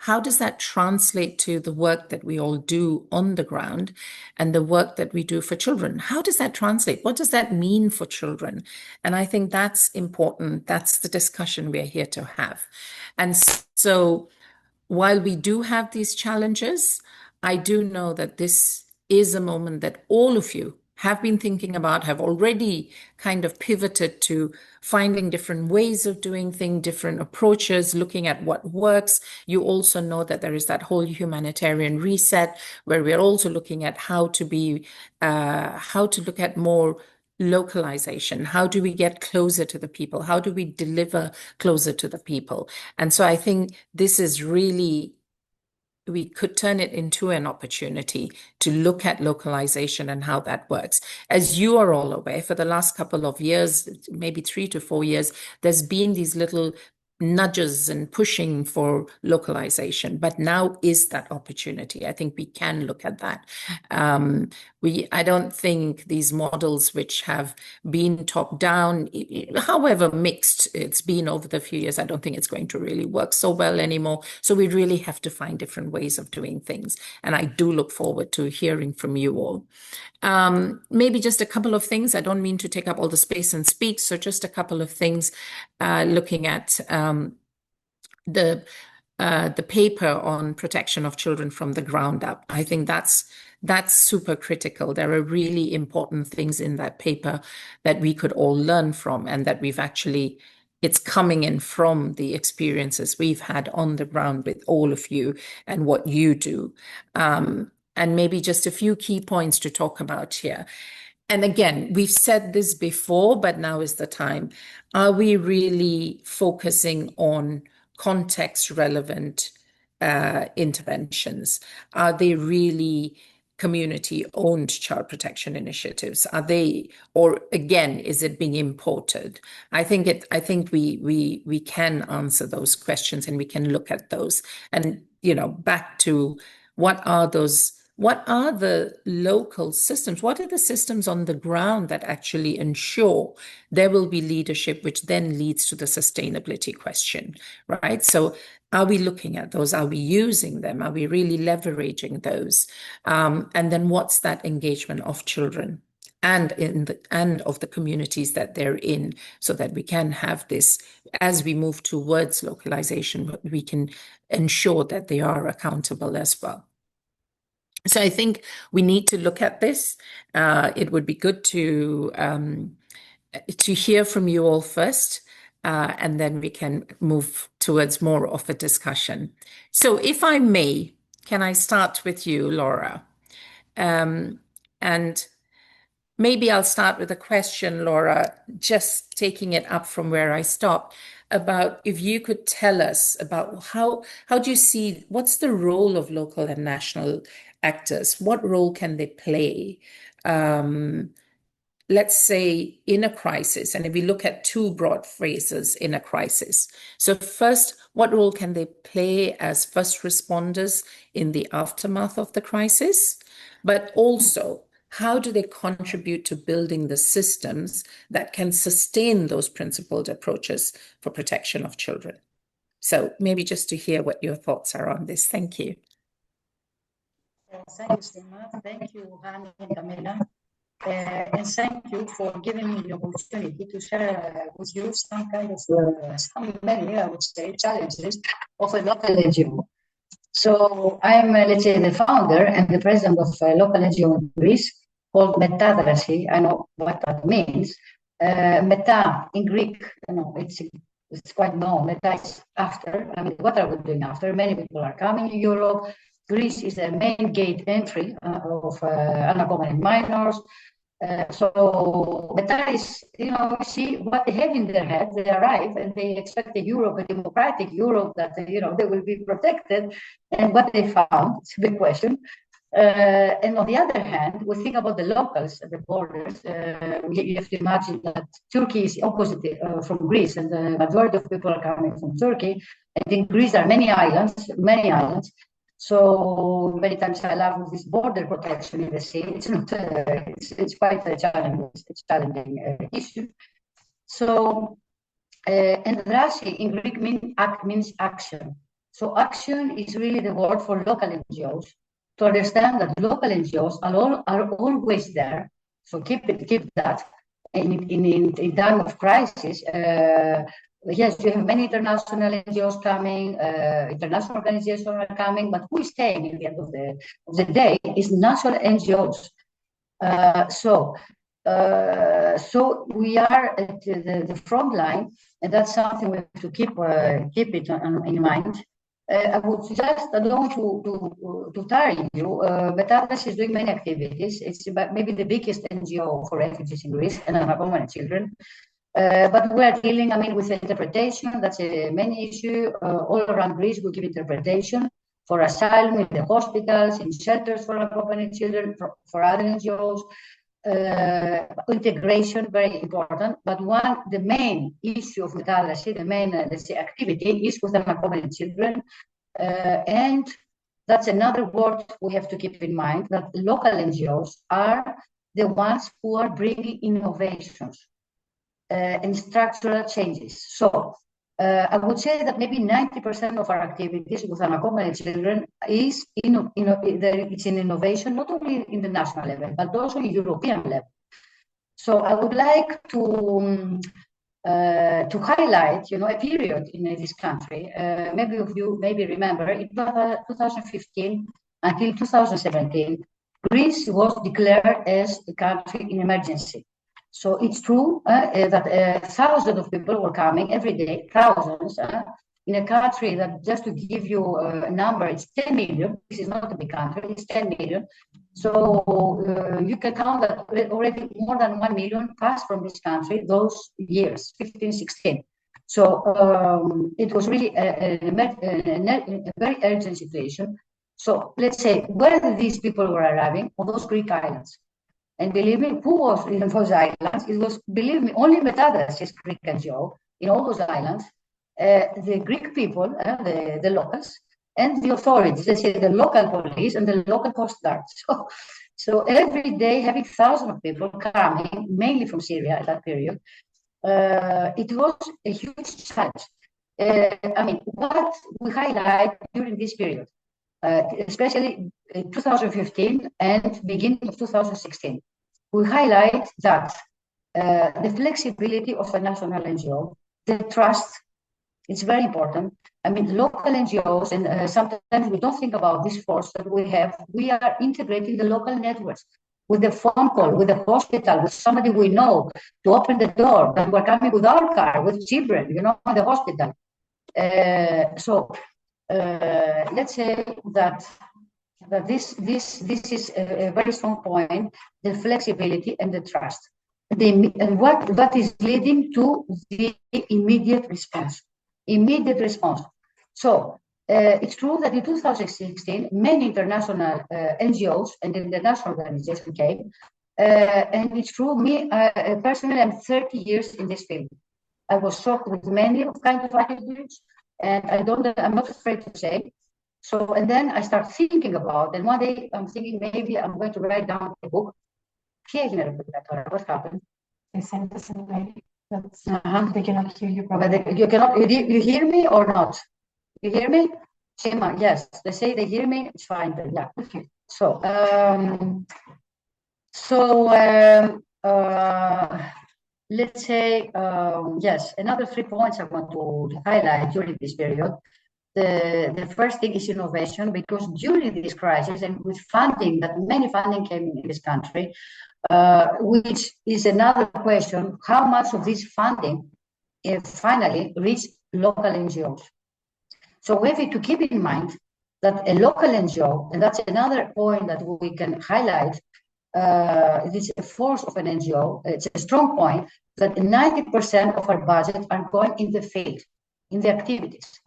How does that translate to the work that we all do on the ground and the work that we do for children? How does that translate? What does that mean for children? And I think that's important. That's the discussion we're here to have. And so while we do have these challenges, I do know that this is a moment that all of you have been thinking about, have already kind of pivoted to finding different ways of doing things, different approaches, looking at what works. You also know that there is that whole humanitarian reset where we're also looking at how to look at more localization. How do we get closer to the people? How do we deliver closer to the people? And so I think this is really, we could turn it into an opportunity to look at localization and how that works. As you are all aware, for the last couple of years, maybe 3 to 4 years, there's been these little nudges and pushing for localization, but now is that opportunity. I think we can look at that. I don't think these models which have been top down, however mixed it's been over the few years, I don't think it's going to really work so well anymore. So we really have to find different ways of doing things. And I do look forward to hearing from you all. Maybe just a couple of things. I don't mean to take up all the space and speak. So just a couple of things, looking at the paper on protection of children from the ground up. I think that's super critical. There are really important things in that paper that we could all learn from, and that it's coming in from the experiences we've had on the ground with all of you and what you do. And maybe just a few key points to talk about here. And again, we've said this before, but now is the time. Are we really focusing on context relevant interventions? Are they really community-owned child protection initiatives? Are they, or again, is it being imported? I think we can answer those questions, and we can look at those. And back to what are the local systems? What are the systems on the ground that actually ensure there will be leadership, which then leads to the sustainability question, right? So are we looking at those? Are we using them? Are we really leveraging those? And then what's that engagement of children and of the communities that they're in, so that we can have this, as we move towards localization, we can ensure that they are accountable as well. So I think we need to look at this. It would be good to hear from you all first, and then we can move towards more of a discussion. So if I may, can I start with you, Lora? And maybe I'll start with a question, Lora, just taking it up from where I stopped, about if you could tell us about how do you see, what's the role of local and national actors? What role can they play? Let's say in a crisis, and if we look at two broad phrases in a crisis. So first, what role can they play as first responders in the aftermath of the crisis? But also, how do they contribute to building the systems that can sustain those principled approaches for protection of children? So maybe just to hear what your thoughts are on this. Thank you. Thank you, Sheema. Thank you, Hani and Camilla. And thank you for giving me the opportunity to share with you some many, I would say, challenges of a local NGO. So I'm, let's say, the founder and the president of a local NGO in Greece called Metadrasi. I know what that means. Meta in Greek, it's quite known. Meta is after. I mean, what are we doing after? Many people are coming to Europe. Greece is the main gate entry of unaccompanied minors. So Meta is, see what they have in their head. They arrive and they expect a Europe, a democratic Europe that, they will be protected. And what they found, it's a big question. And on the other hand, we think about the locals at the borders. You have to imagine that Turkey is opposite from Greece, and the majority of people are coming from Turkey. And in Greece there are many islands. So many times I love this border protection in the sea. It's not. It's quite a challenging issue. So and Drasi in Greek means action. So action is really the word for local NGOs. To understand that local NGOs are always there. So keep that in time of crisis. Yes, you have many international NGOs coming, international organizations are coming, but who is staying at the end of the day is national NGOs. So we are at the front line, and that's something we have to keep it in mind. I would just, I don't want to tire you, but Atlas is doing many activities. It's maybe the biggest NGO for refugees in Greece and unaccompanied children. But we are dealing, with interpretation. That's a main issue. All around Greece, we give interpretation for asylum in the hospitals, in shelters for unaccompanied children, for other NGOs. integration, very important. But the main issue of metallurgy, the main, let's say, activity is with unaccompanied children. And that's another word we have to keep in mind, that local NGOs are the ones who are bringing innovations and structural changes. So I would say that maybe 90% of our activities with unaccompanied children is it's in innovation, not only in the national level, but also in European level. So I would like to highlight, a period in this country. Maybe of you maybe remember, in 2015 until 2017, Greece was declared as a country in emergency. So it's true that thousands of people were coming every day, thousands, in a country that, just to give you a number, it's 10 million. This is not a big country, it's 10 million. So you can count that already more than 1 million passed from this country those years, 15, 16. So it was really a very urgent situation. So let's say, where these people were arriving? On those Greek islands. And believe me, who was in those islands? It was, believe me, only Metadas is Greek NGO in all those islands. The Greek people, the locals, and the authorities, let's say the local police and the local coast guard. So every day, having thousands of people coming, mainly from Syria at that period, it was a huge challenge. I mean, what we highlight during this period, especially in 2015 and beginning of 2016, we highlight that the flexibility of a national NGO, the trust, it's very important. I mean, local NGOs, and sometimes we don't think about this force that we have. We are integrating the local networks with a phone call, with a hospital, with somebody we know to open the door, that we're coming with our car, with children, the hospital. So let's say that this is a very strong point, the flexibility and the trust. And what is leading to the immediate response. So it's true that in 2016, many international NGOs and international organizations came. And it's true, me personally, I'm 30 years in this field. I was shocked with many kind of attitudes, and I'm not afraid to say. So, and then I start thinking about, and one day I'm thinking maybe I'm going to write down a book. What happened? They sent us an lady. They cannot hear you probably. You hear me or not? You hear me? Sheema, yes. They say they hear me, it's fine then, yeah. Okay. So, let's say, yes, another 3 points I want to highlight during this period. The first thing is innovation, because during this crisis and with funding, that many funding came in this country, which is another question, how much of this funding finally reached local NGOs? So we have to keep in mind that a local NGO, and that's another point that we can highlight, this force of an NGO, it's a strong point, that 90% of our budget are going in the field, in the activities.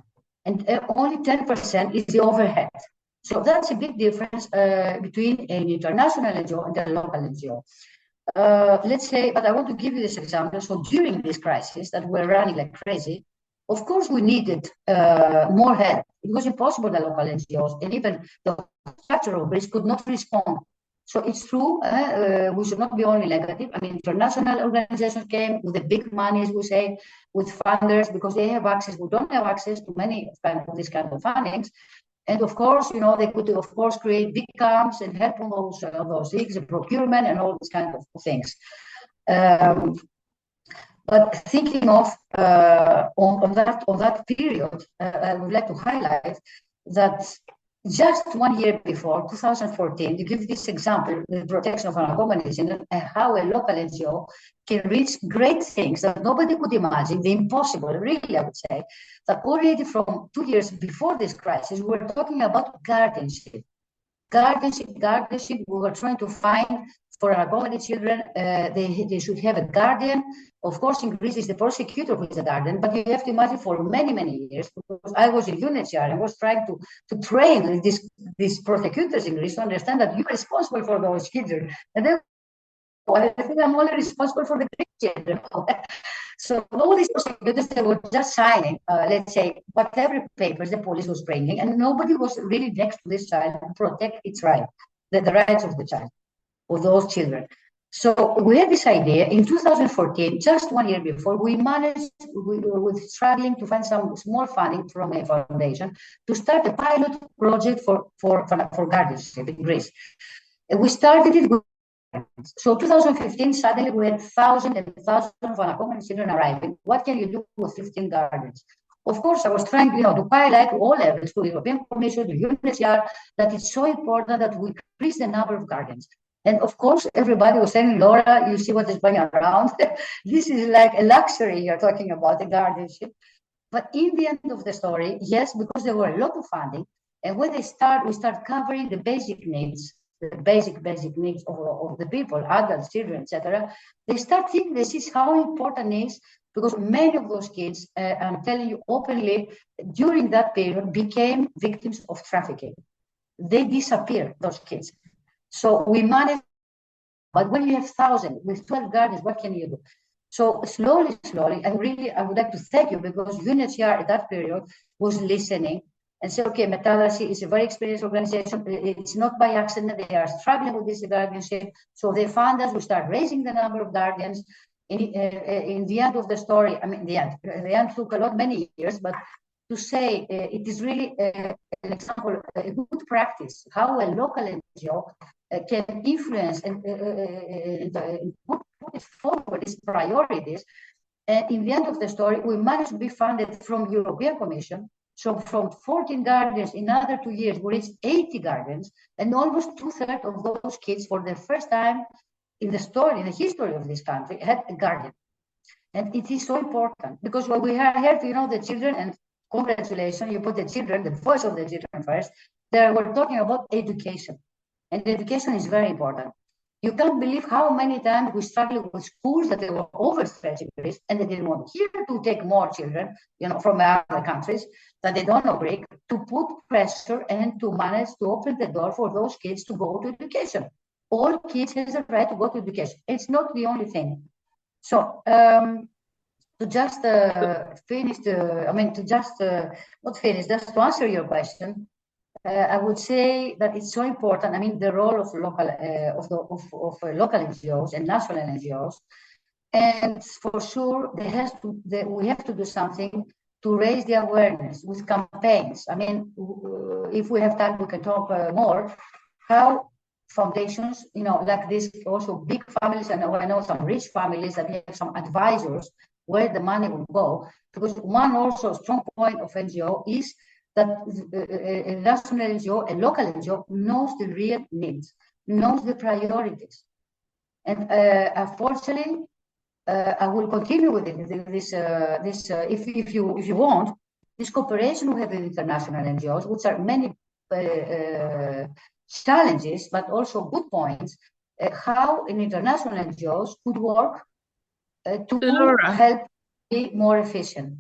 And only 10% is the overhead. So that's a big difference between an international NGO and a local NGO. Let's say, but I want to give you this example. So during this crisis that we're running like crazy, of course we needed more help. It was impossible that local NGOs and even the structure of Greece could not respond. So it's true, we should not be only negative. I mean, international organizations came with the big money, as we say, with funders, because they have access. We don't have access to many of these kind of fundings. And of course, they could, of course, create big camps and help on those things, the procurement and all these kind of things. But thinking of on that period, I would like to highlight that just 1 year before, 2014, to give this example, the protection of unaccompanied children, and how a local NGO can reach great things that nobody could imagine, the impossible, really, I would say, that already from 2 years before this crisis, we were talking about guardianship. Guardianship, we were trying to find for unaccompanied children, they should have a guardian. Of course, in Greece, it's the prosecutor who is the guardian, but you have to imagine for many, many years, because I was in UNICEF and was trying to train these prosecutors in Greece to understand that you're responsible for those children. And then I think I'm only responsible for the Greek children. So all these prosecutors, they were just signing, let's say, whatever papers the police was bringing, and nobody was really next to this child to protect its right, the rights of the child, of those children. So we had this idea in 2014, just 1 year before, we managed, we were struggling to find some small funding from a foundation to start a pilot project for guardianship in Greece. And we started it with, so 2015, suddenly we had thousands and thousands of unaccompanied children arriving. What can you do with 15 guardians? Of course, I was trying, to highlight to all levels, to the European Commission, to UNICEF, that it's so important that we increase the number of guardians. And of course, everybody was saying, Lora, you see what is going around. This is like a luxury you're talking about, the guardianship. But in the end of the story, yes, because there were a lot of funding. And when we start covering the basic needs, the basic needs of the people, adults, children, etc. They start thinking this is how important it is, because many of those kids, I'm telling you openly, during that period became victims of trafficking. They disappear, those kids. So we managed, but when you have 1,000 with 12 guardians, what can you do? So slowly, and really, I would like to thank you, because UNHCR at that period was listening and say, okay, Metallurgy is a very experienced organization. It's not by accident. They are struggling with this guardianship. So they found us, we start raising the number of guardians. In the end of the story, I mean, the end took many years, but to say it is really an example, a good practice, how a local NGO can influence and put forward its priorities. And in the end of the story, we managed to be funded from European Commission. So from 14 guardians in another 2 years, we reached 80 guardians, and almost 2/3 of those kids, for the first time in the story, in the history of this country, had a guardian. And it is so important, because when we are here to, the children, and congratulations, you put the children, the voice of the children first. There we're talking about education, and education is very important. You can't believe how many times we struggled with schools that they were overstretched, and they didn't want here to take more children, from other countries that they don't know Greek, to put pressure and to manage to open the door for those kids to go to education. All kids have the right to go to education. It's not the only thing. So to just finish, just to answer your question, I would say that it's so important. I mean, the role of local local NGOs and national NGOs, and for sure, we have to do something to raise the awareness with campaigns. I mean, if we have time, we can talk more. How foundations, like this, also big families, and I know some rich families that have some advisors where the money will go, because one also strong point of NGO is that a national NGO, a local NGO, knows the real needs, knows the priorities. And unfortunately, I will continue with this if you want, this cooperation we have with international NGOs, which are many challenges, but also good points, how an international NGOs could work to Lora, help be more efficient.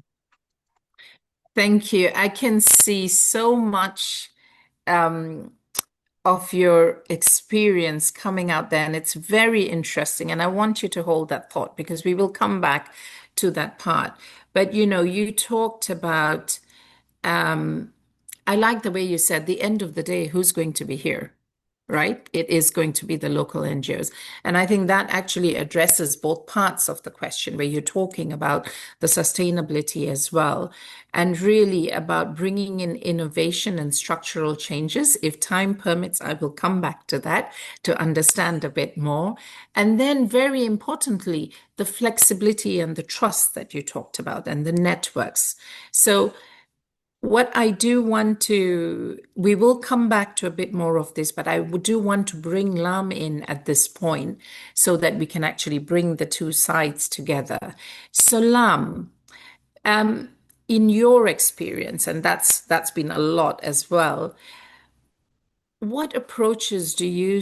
Thank you. I can see so much of your experience coming out there, and it's very interesting. And I want you to hold that thought, because we will come back to that part. But you talked about, I like the way you said, the end of the day, who's going to be here? Right? It is going to be the local NGOs. And I think that actually addresses both parts of the question, where you're talking about the sustainability as well, and really about bringing in innovation and structural changes. If time permits, I will come back to that to understand a bit more. And then very importantly, the flexibility and the trust that you talked about, and the networks. So what I do want to, we will come back to a bit more of this, but I do want to bring Lam in at this point so that we can actually bring the two sides together. So Lam, in your experience, and that's been a lot as well, what approaches do you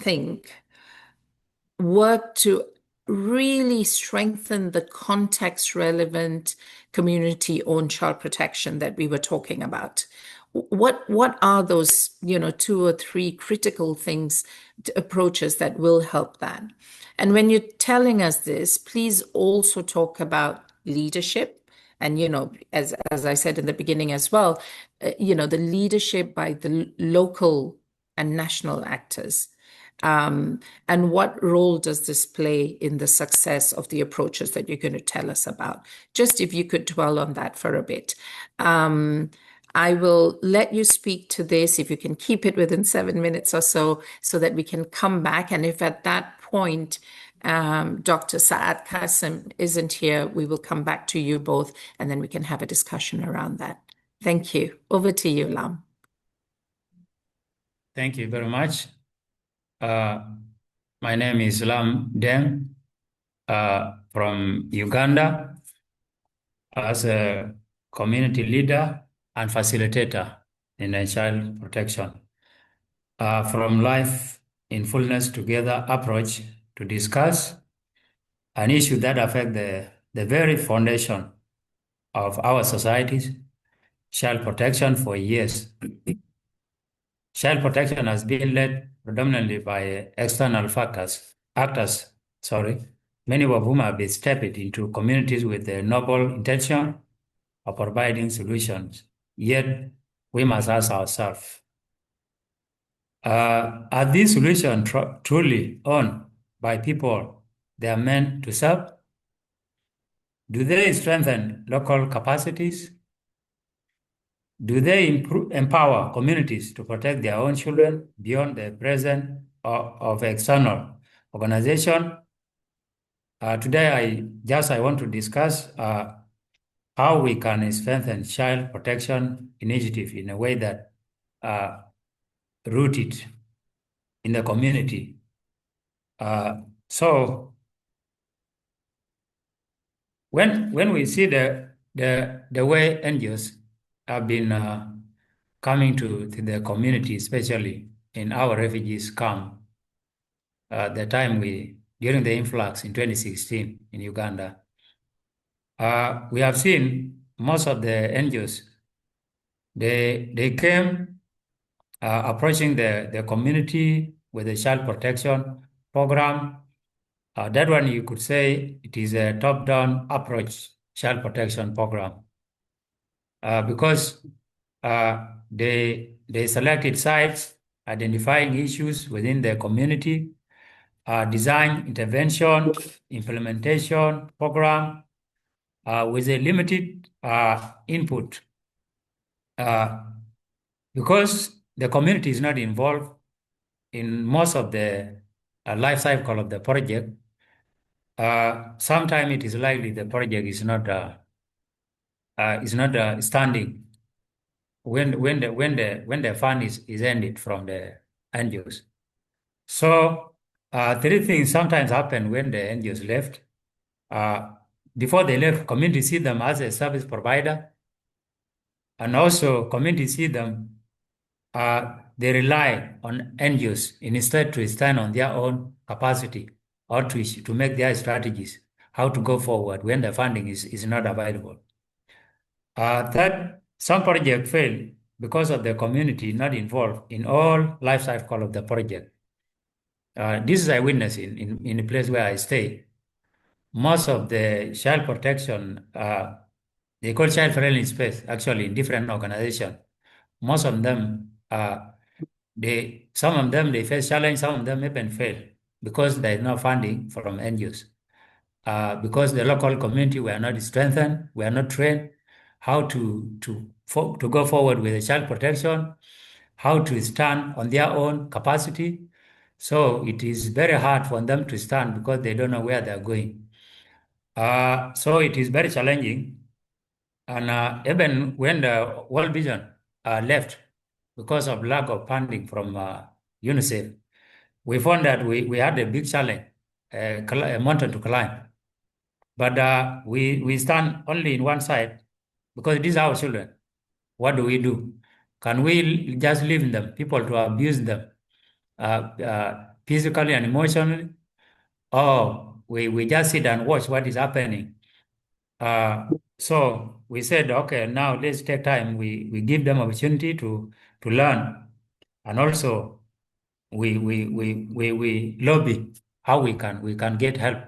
think work to really strengthen the context relevant community-owned child protection that we were talking about? what are those, 2 or 3 critical things, approaches that will help that? And when you're telling us this, please also talk about leadership. And, as I said in the beginning as well, the leadership by the local and national actors. And what role does this play in the success of the approaches that you're going to tell us about? Just if you could dwell on that for a bit. I will let you speak to this, if you can keep it within 7 minutes or so that we can come back. And if at that point, Dr. Saad Qasim isn't here, we will come back to you both, and then we can have a discussion around that. Thank you. Over to you, Lam. Thank you very much. My name is Lam Deng from Uganda, as a community leader and facilitator in a child protection. From Life in Fullness Together approach to discuss an issue that affects the very foundation of our societies, child protection, for years. Child protection has been led predominantly by external actors, many of whom have been stepped into communities with the noble intention of providing solutions. Yet, we must ask ourselves, are these solutions truly owned by people they are meant to serve? Do they strengthen local capacities? Do they empower communities to protect their own children beyond the presence of external organization? Today, I want to discuss how we can strengthen child protection initiative in a way that rooted in the community. So when we see the way NGOs have been coming to the community, especially in our refugees camp, the time during the influx in 2016 in Uganda, we have seen most of the NGOs, they came approaching the community with a child protection program. That one, you could say it is a top-down approach child protection program, because they selected sites, identifying issues within the community, design intervention, implementation program with a limited input. Because the community is not involved in most of the life cycle of the project, sometimes it is likely the project is not standing when the fund is ended from the NGOs. So 3 things sometimes happen when the NGOs left. Before they left, community see them as a service provider, and also community see them, they rely on NGOs instead to stand on their own capacity or to make their strategies, how to go forward when the funding is not available. Third, some projects fail because of the community not involved in all life cycle of the project. This is a witness in the place where I stay. Most of the child protection, they call child friendly space, actually, in different organizations. Most of them, some of them they face challenge, some of them even fail because there is no funding from NGOs. Because the local community were not strengthened, were not trained how to go forward with the child protection, how to stand on their own capacity. So it is very hard for them to stand because they don't know where they're going. So it is very challenging. And even when the World Vision left because of lack of funding from UNICEF, we found that we had a big challenge, a mountain to climb. But we stand only in one side because these are our children. What do? Can we just leave them, people to abuse them physically and emotionally? Or we just sit and watch what is happening? So we said, okay, now let's take time. We give them opportunity to learn, and also we lobby how we can get help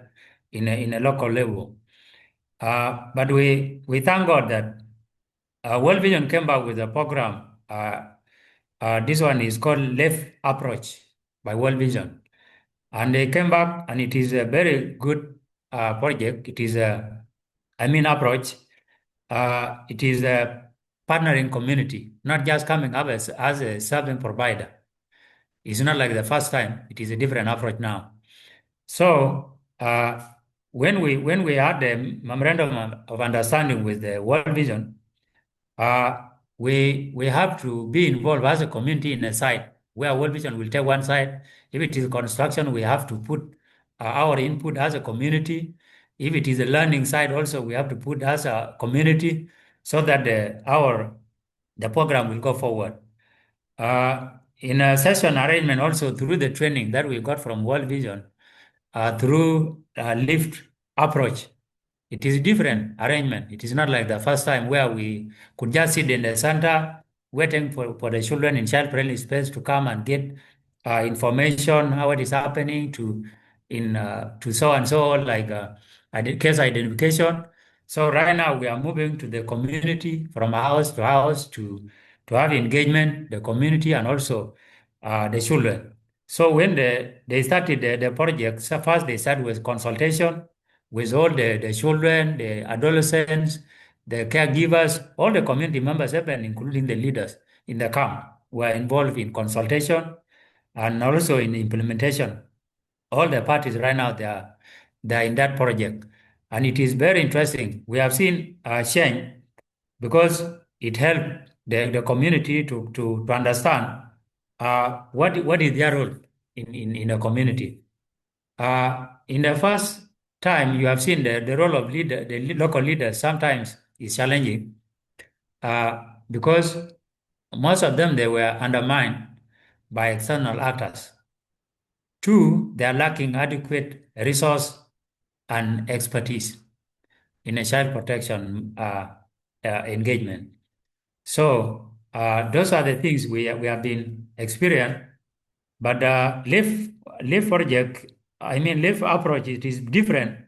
in a local level. But we thank God that World Vision came back with a program. This one is called Left Approach by World Vision, and they came back, and it is a very good project. It is approach. It is a partnering community, not just coming up as a serving provider. It's not like the first time. It is a different approach now. So when we had the memorandum of understanding with the World Vision, we have to be involved as a community in a site where World Vision will take one side. If it is construction, we have to put our input as a community. If it is a learning side, also we have to put as a community so that the program will go forward. In a session arrangement, also through the training that we got from World Vision, through lift approach, it is different arrangement. It is not like the first time where we could just sit in the center waiting for the children in child-friendly space to come and get information, how it is happening to so and so, like case identification. So right now we are moving to the community from house to house to have engagement, the community, and also the children. So when they started the project, so first they started with consultation with all the children, the adolescents, the caregivers, all the community members, even including the leaders in the camp, were involved in consultation and also in implementation. All the parties right now, they are in that project. And it is very interesting. We have seen change because it helped the community to understand what is their role in a community. In the first time, you have seen the role of the local leaders sometimes is challenging because most of them, they were undermined by external actors. Two, they are lacking adequate resource and expertise in a child protection engagement. So those are the things we have been experiencing. But LIFT project, LIFT approach, it is different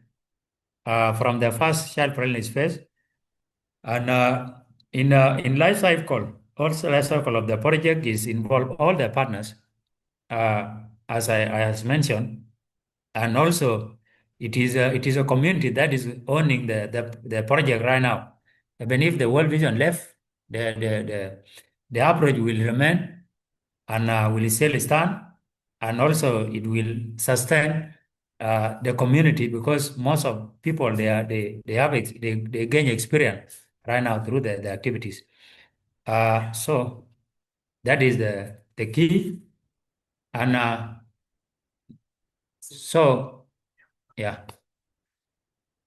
from the first child-friendly space. And in life cycle, also life cycle of the project is involve all the partners, as I has mentioned, and also it is a community that is owning the project right now. Even if the World Vision left, the approach will remain and will still stand, and also it will sustain the community because most of people they gain experience right now through the activities. So that is the key, and so yeah.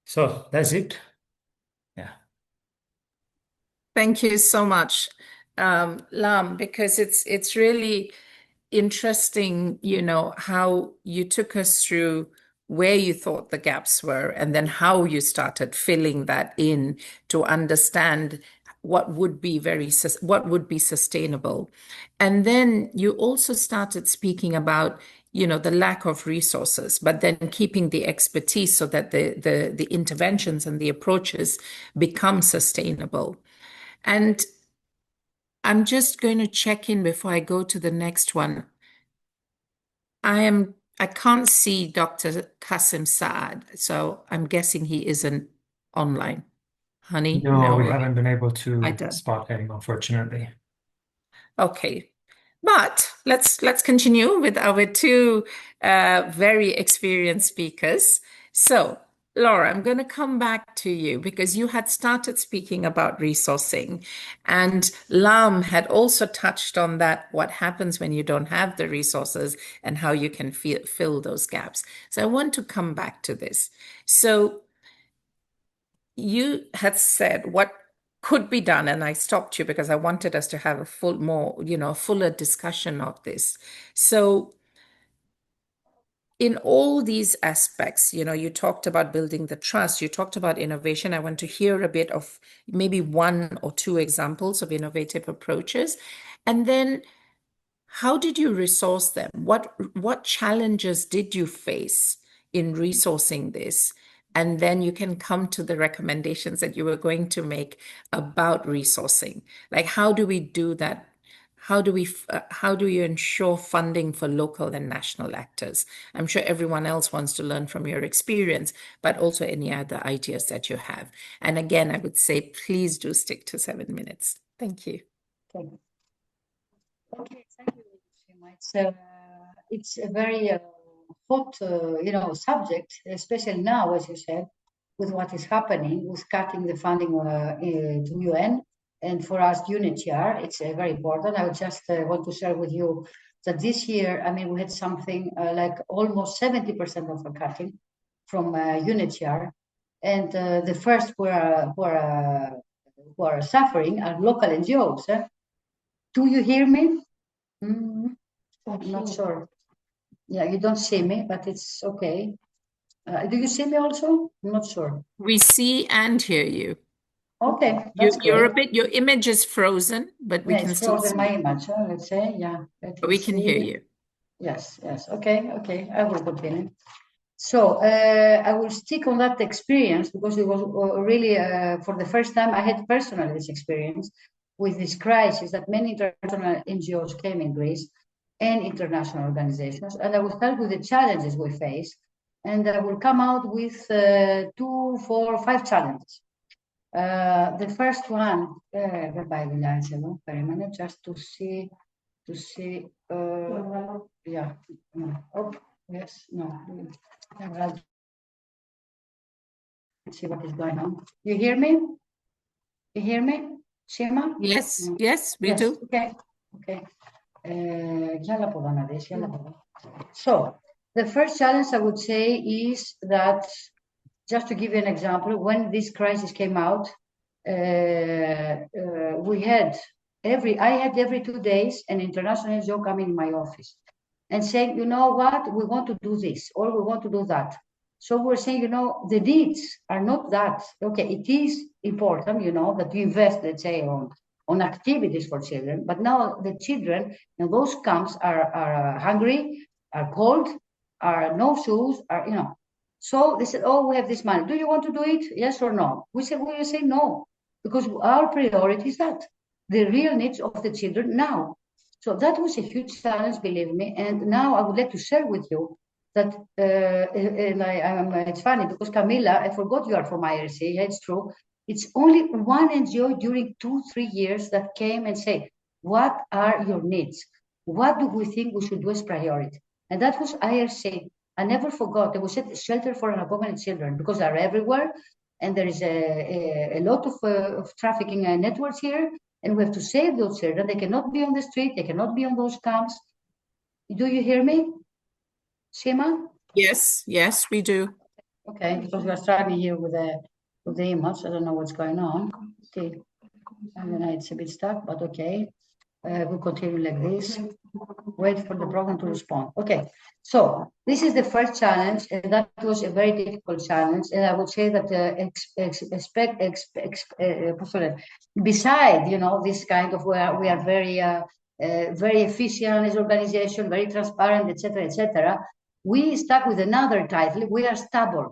So that's it. Yeah. Thank you so much, Lam, because it's really interesting, how you took us through where you thought the gaps were and then how you started filling that in to understand what would be sustainable. And then you also started speaking about the lack of resources, but then keeping the expertise so that the interventions and the approaches become sustainable. And I'm just going to check in before I go to the next one. I can't see Dr. Qasim Saad, so I'm guessing he isn't online. Hani? No, we haven't been able to spot him, unfortunately. Okay. But let's continue with our two very experienced speakers. So, Lora, I'm going to come back to you because you had started speaking about resourcing, and Lam had also touched on that, what happens when you don't have the resources and how you can fill those gaps. So I want to come back to this. So you had said what could be done, and I stopped you because I wanted us to have a fuller discussion of this. So in all these aspects, you talked about building the trust, you talked about innovation. I want to hear a bit of maybe 1 or 2 examples of innovative approaches. And then how did you resource them? What challenges did you face in resourcing this? And then you can come to the recommendations that you were going to make about resourcing. Like, how do we do that? How do you ensure funding for local and national actors? I'm sure everyone else wants to learn from your experience, but also any other ideas that you have. And again, I would say, please do stick to 7 minutes. Thank you. Okay, thank you, Sheema. It's a very hot, subject, especially now, as you said, with what is happening with cutting the funding to UN. And for us, UNICEF, it's very important. I would just want to share with you that this year, we had something like almost 70% of the cutting from UNICEF. And the first who are suffering are local NGOs. Do you hear me? I'm not sure. Yeah, you don't see me, but it's okay. Do you see me also? I'm not sure. We see and hear you. Okay, that's great. Your image is frozen, but we can it's still frozen see my image, let's say, yeah. But we can hear you. Yes, okay, I will continue. So I will stick on that experience because it was really, for the first time, I had personally this experience with this crisis that many international NGOs came in Greece and international organizations. And I will start with the challenges we face. And I will come out with 2, 4, 5 challenges. The first one, per a minute, just to see, yeah, oh, yes, no, let's see what is going on. You hear me? You hear me, Sheema? Yes, yes, we do. Okay. So, the first challenge I would say is that, just to give you an example, when this crisis came out, I had every 2 days an international NGO coming in my office and saying, you know what, we want to do this or we want to do that. So we're saying, the needs are not that. Okay, it is important, that you invest, let's say, on activities for children, but now the children in those camps are hungry, are cold, are no shoes, are, So they said, oh, we have this money. Do you want to do it? Yes or no? We will say no, because our priority is that, the real needs of the children now. So that was a huge challenge, believe me. And now I would like to share with you that, it's funny because Camilla, I forgot you are from IRC, it's true. It's only one NGO during 2-3 years that came and said, what are your needs? What do we think we should do as priority? And that was IRC. I never forgot. There was a shelter for unaccompanied children because they're everywhere, and there is a lot of trafficking networks here, and we have to save those children. They cannot be on the street. They cannot be on those camps. Do you hear me, Sheema? Yes, we do. Okay, because we are struggling here with the image. I don't know what's going on. Okay, it's a bit stuck, but okay. We'll continue like this. Wait for the program to respond. Okay, so this is the first challenge, and that was a very difficult challenge. And I would say that beside, this kind of where we are very efficient as organization, very transparent, etc., we stuck with another title. We are stubborn,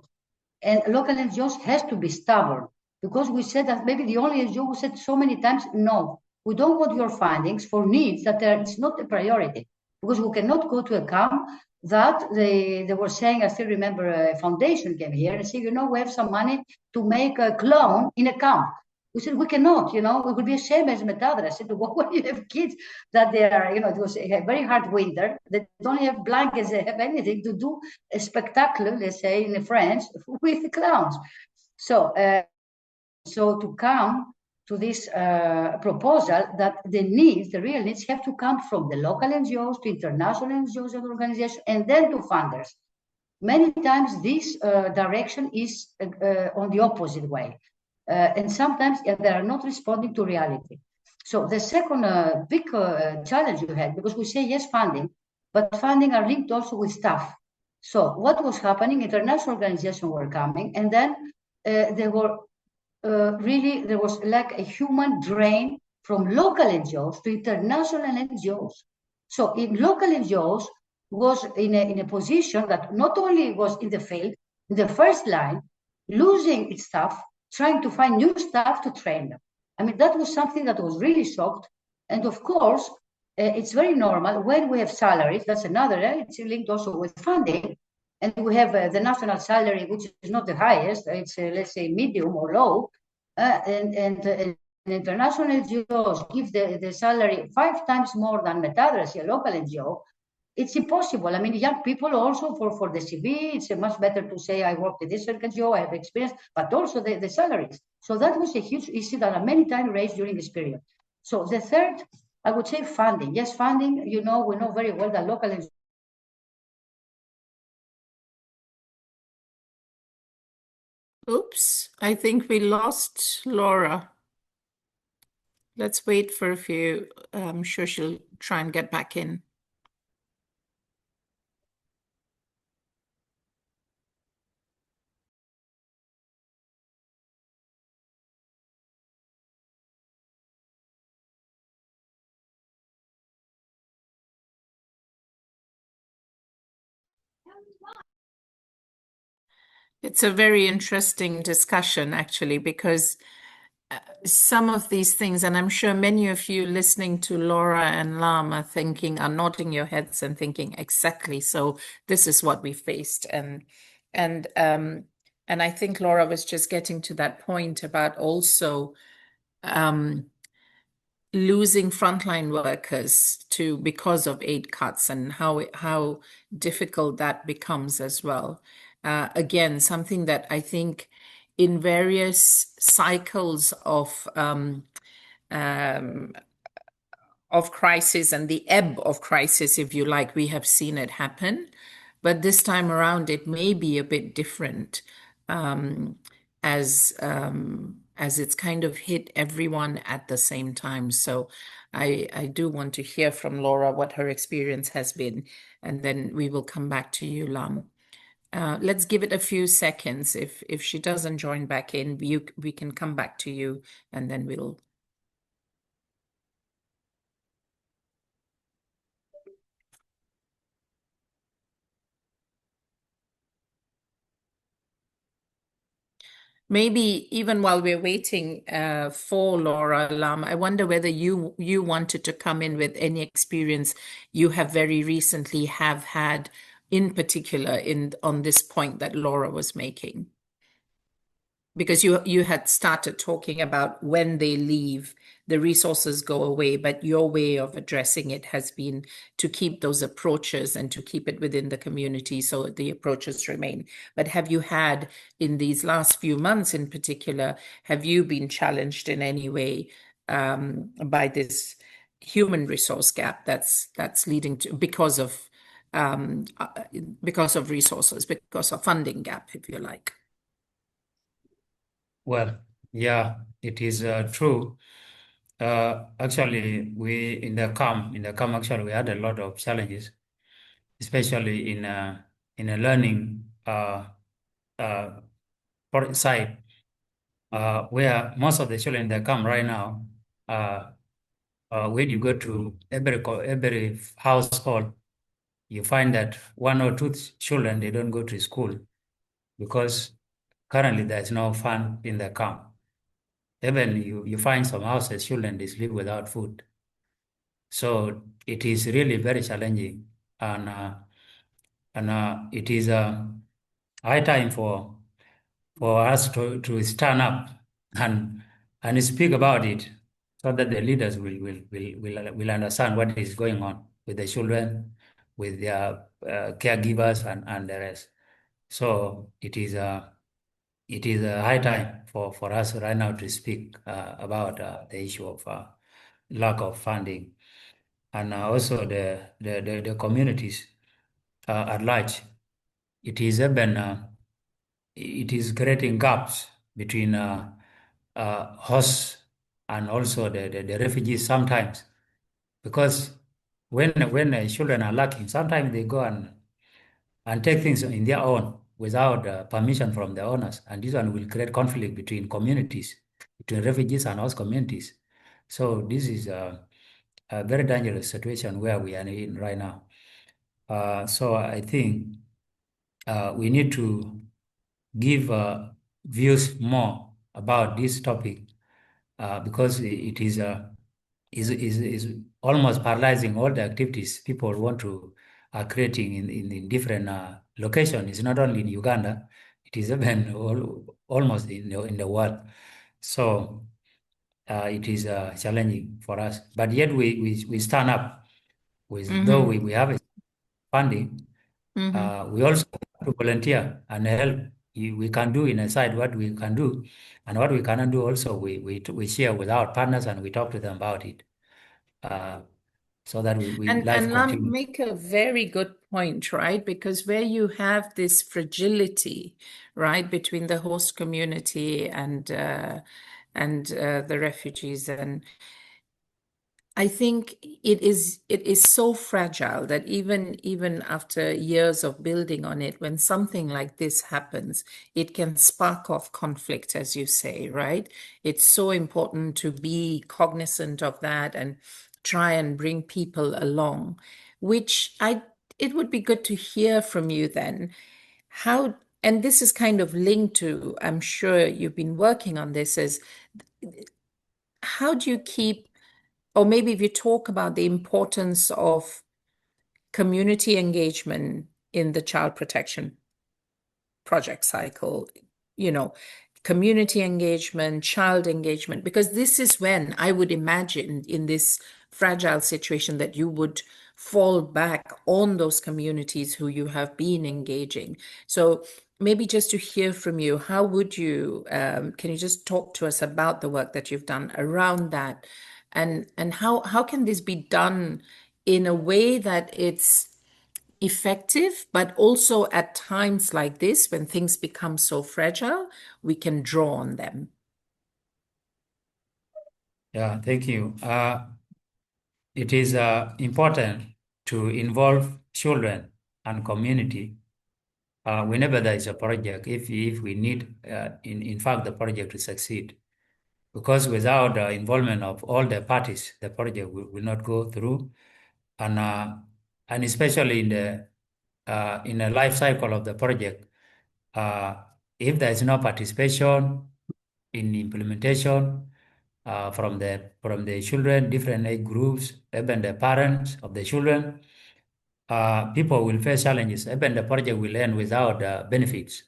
and local NGOs has to be stubborn because we said that maybe the only NGO who said so many times no. We don't want your findings for needs that it's not a priority, because we cannot go to a camp that they were saying, I still remember a foundation came here and said, we have some money to make a clone in a camp. We said, we cannot, it would be a shame as Metadra. I said, when you have kids that they are, it was a very hard winter, they don't have blankets, they have anything to do a spectacle, let's say in French, with the clowns. So to come to this proposal that the real needs have to come from the local NGOs to international NGOs and organizations, and then to funders. Many times this direction is on the opposite way. And sometimes they are not responding to reality. So the second big challenge you had, because we say yes, funding, but funding are linked also with staff. So what was happening? International organizations were coming, and then they were really, there was like a human drain from local NGOs to international NGOs. So in local NGOs was in a position that not only was in the field, in the first line, losing its staff, trying to find new staff to train them. I mean, that was something that was really shocked. And of course, it's very normal when we have salaries, that's another, it's linked also with funding. And we have the national salary, which is not the highest, it's let's say medium or low. And international NGOs give the salary 5 times more than Metadrasi, a local NGO. It's impossible. I mean, young people also for the CV, it's much better to say I work with this NGO, I have experience, but also the salaries. So that was a huge issue that I many times raised during this period. So the third, I would say funding. Yes, funding, we know very well that local NGOs. Oops, I think we lost Lora. Let's wait for a few. I'm sure she'll try and get back in. It's a very interesting discussion, actually, because some of these things, and I'm sure many of you listening to Lora and Lam are nodding your heads and thinking, exactly, so this is what we faced. And I think Lora was just getting to that point about also losing frontline workers because of aid cuts and how difficult that becomes as well. Again, something that I think in various cycles of crisis and the ebb of crisis, if you like, we have seen it happen. But this time around, it may be a bit different as it's kind of hit everyone at the same time. So I do want to hear from Lora what her experience has been, and then we will come back to you, Lam. Let's give it a few seconds. If she doesn't join back in, we can come back to you, and then we'll. Maybe even while we're waiting for Lora, Lam, I wonder whether you wanted to come in with any experience you have very recently have had, in particular on this point that Lora was making. Because you had started talking about when they leave, the resources go away, but your way of addressing it has been to keep those approaches and to keep it within the community so the approaches remain. But have you had, in these last few months in particular, have you been challenged in any way by this human resource gap that's leading to, because of resources, because of funding gap, if you like? Well, yeah, it is true. Actually, we in the camp actually we had a lot of challenges, especially in a learning side, where most of the children in the camp right now, when you go to every household, you find that 1 or 2 children, they don't go to school because currently there's no fund in the camp. Even you find some houses, children, they sleep without food. So it is really very challenging, and it is a high time for us to stand up and speak about it, so that the leaders will understand what is going on with the children, with their caregivers and the rest. So it is a high time for us right now to speak about the issue of lack of funding, and also the communities at large. It is even it is creating gaps between hosts and also the refugees sometimes, because when children are lacking, sometimes they go and and take things in their own without permission from the owners. And this one will create conflict between communities, between refugees and host communities. So this is a very dangerous situation where we are in right now. So I think we need to give views more about this topic because it is almost paralyzing all the activities people want to are creating in different locations. It's not only in Uganda, it is even almost in the world. So it is challenging for us, but yet we stand up with though we have a funding. We also have to volunteer and help. We can do in a side what we can do, and what we cannot do also we share with our partners and we talk to them about it, so that life continues. Make a very good point, right? Because where you have this fragility, right, between the host community and the refugees, and I think it is so fragile that even after years of building on it, when something like this happens, it can spark off conflict, as you say, right? It's so important to be cognizant of that and try and bring people along, it would be good to hear from you then. How, and this is kind of linked to, I'm sure you've been working on this, is how do you keep, or maybe if you talk about the importance of community engagement in the child protection project cycle, community engagement, child engagement, because this is when I would imagine in this fragile situation that you would fall back on those communities who you have been engaging. So maybe just to hear from you, how would you, can you just talk to us about the work that you've done around that? And how can this be done in a way that it's effective, but also at times like this, when things become so fragile, we can draw on them? Yeah, thank you. It is important to involve children and community whenever there is a project, if we need, in fact, the project to succeed. Because without the involvement of all the parties, the project will not go through. And especially in the life cycle of the project, if there is no participation in implementation from the children, different age groups, even the parents of the children, people will face challenges. Even the project will end without benefits.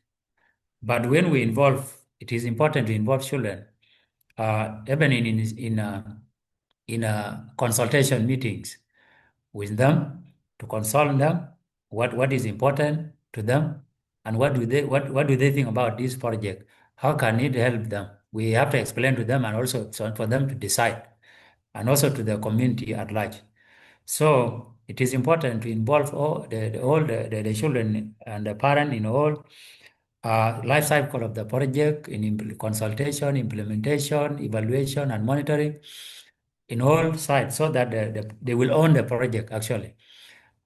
But when we involve, it is important to involve children, even in consultation meetings with them, to consult them what is important to them and what do they think about this project, how can it help them. We have to explain to them, and also for them to decide, and also to the community at large. So it is important to involve all the children and the parent in all life cycle of the project, in consultation, implementation, evaluation, and monitoring in all sides, so that they will own the project actually,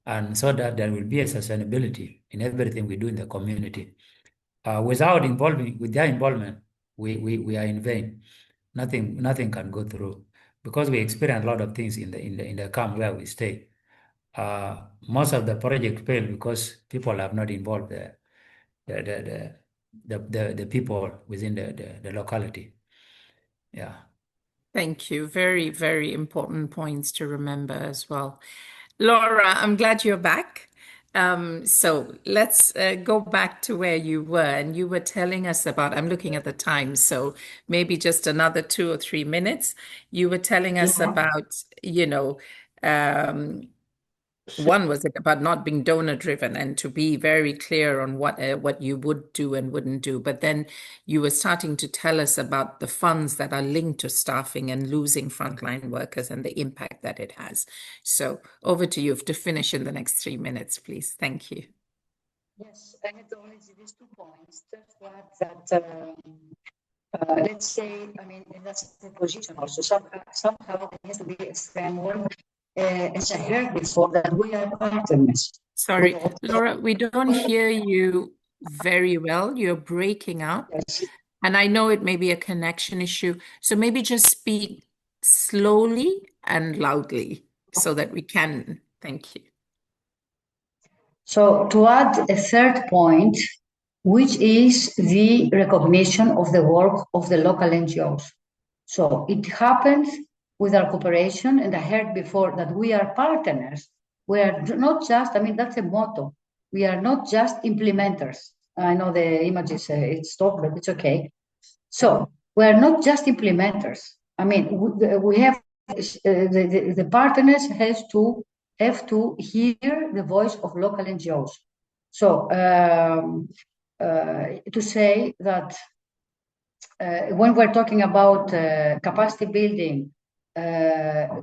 and so that there will be a sustainability in everything we do in the community. With their involvement, we are in vain. Nothing can go through, because we experience a lot of things in the camp where we stay. Most of the projects fail because people have not involved the people within the locality. Yeah. Thank you. Very, very important points to remember as well. Lora, I'm glad you're back. So let's go back to where you were, and you were telling us about, I'm looking at the time, so maybe just another 2 or 3 minutes. You were telling us about, one was about not being donor driven and to be very clear on what you would do and wouldn't do. But then you were starting to tell us about the funds that are linked to staffing and losing frontline workers and the impact that it has. So over to you to finish in the next 3 minutes, please. Thank you. Yes, I had only these 2 points. Just that let's say, I mean, that's the position also. Somehow there has to be a framework as I heard before, that we are partners. Sorry, Lora, we don't hear you very well. You're breaking up. Yes. And I know it may be a connection issue. So maybe just speak slowly and loudly so that we can. Thank you. So to add a third point, which is the recognition of the work of the local NGOs. So it happens with our cooperation, and I heard before that we are partners. We are not just, I mean, that's a motto. We are not just implementers. I know the images, it's stopped, but it's okay. So we are not just implementers. I mean, we have, the partners have to hear the voice of local NGOs. So to say that when we're talking about capacity building,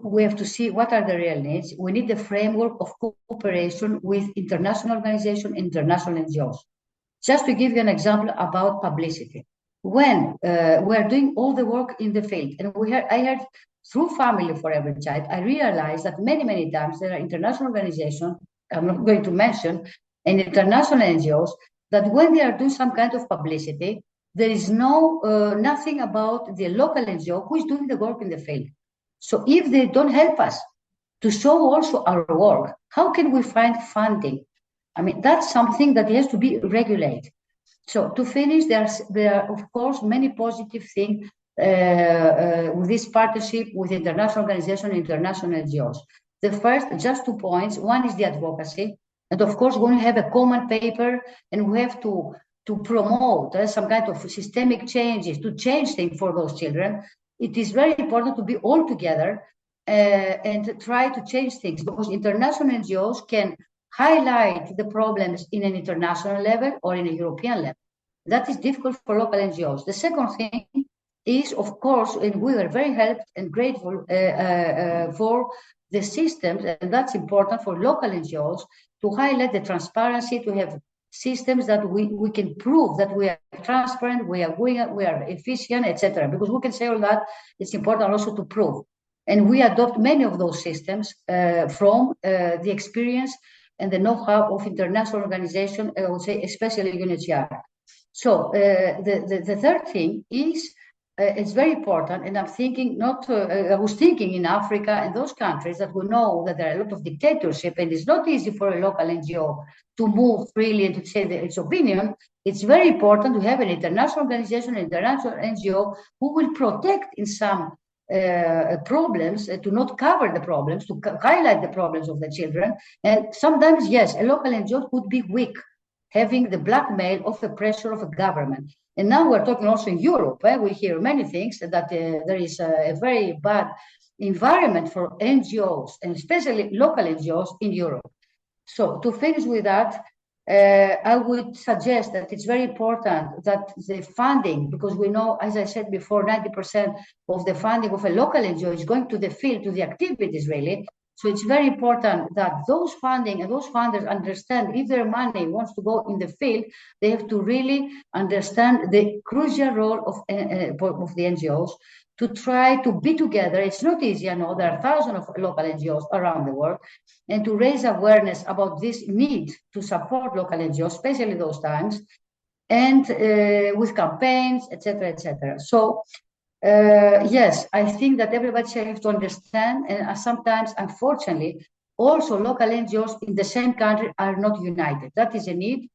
we have to see what are the real needs. We need the framework of cooperation with international organizations, international NGOs. Just to give you an example about publicity. When we're doing all the work in the field, and I heard through Family for Every Child, I realized that many times there are international organizations, I'm not going to mention, and international NGOs, that when they are doing some kind of publicity, there is nothing about the local NGO who is doing the work in the field. So if they don't help us to show also our work, how can we find funding? I mean, that's something that has to be regulated. So to finish, there are of course many positive things with this partnership with international organizations, international NGOs. The first, just 2 points. One is the advocacy, and of course, when we have a common paper and we have to promote some kind of systemic changes, to change things for those children, it is very important to be all together and try to change things, because international NGOs can highlight the problems in an international level or in a European level. That is difficult for local NGOs. The second thing is, of course, and we were very helped and grateful for the systems, and that's important for local NGOs, to highlight the transparency, to have systems that we can prove that we are transparent, we are efficient, etc. Because we can say all that, it's important also to prove. And we adopt many of those systems from the experience and the know-how of international organizations, I would say, especially UNHCR. So the third thing is, it's very important, and I'm thinking I was thinking in Africa and those countries that we know that there are a lot of dictatorship, and it's not easy for a local NGO to move freely and to say its opinion. It's very important to have an international organization, an international NGO who will protect in some problems, to not cover the problems, to highlight the problems of the children. And sometimes, yes, a local NGO could be weak, having the blackmail of the pressure of a government. And now we're talking also in Europe, we hear many things, that there is a very bad environment for NGOs, and especially local NGOs in Europe. So to finish with that, I would suggest that it's very important that the funding, because we know, as I said before, 90% of the funding of a local NGO is going to the field, to the activities really. So it's very important that those funding and those funders understand, if their money wants to go in the field, they have to really understand the crucial role of the NGOs to try to be together. It's not easy, I know there are thousands of local NGOs around the world, and to raise awareness about this need to support local NGOs, especially those times, and with campaigns, etc., etc. So yes, I think that everybody should have to understand, and sometimes, unfortunately, also local NGOs in the same country are not united. That is a need,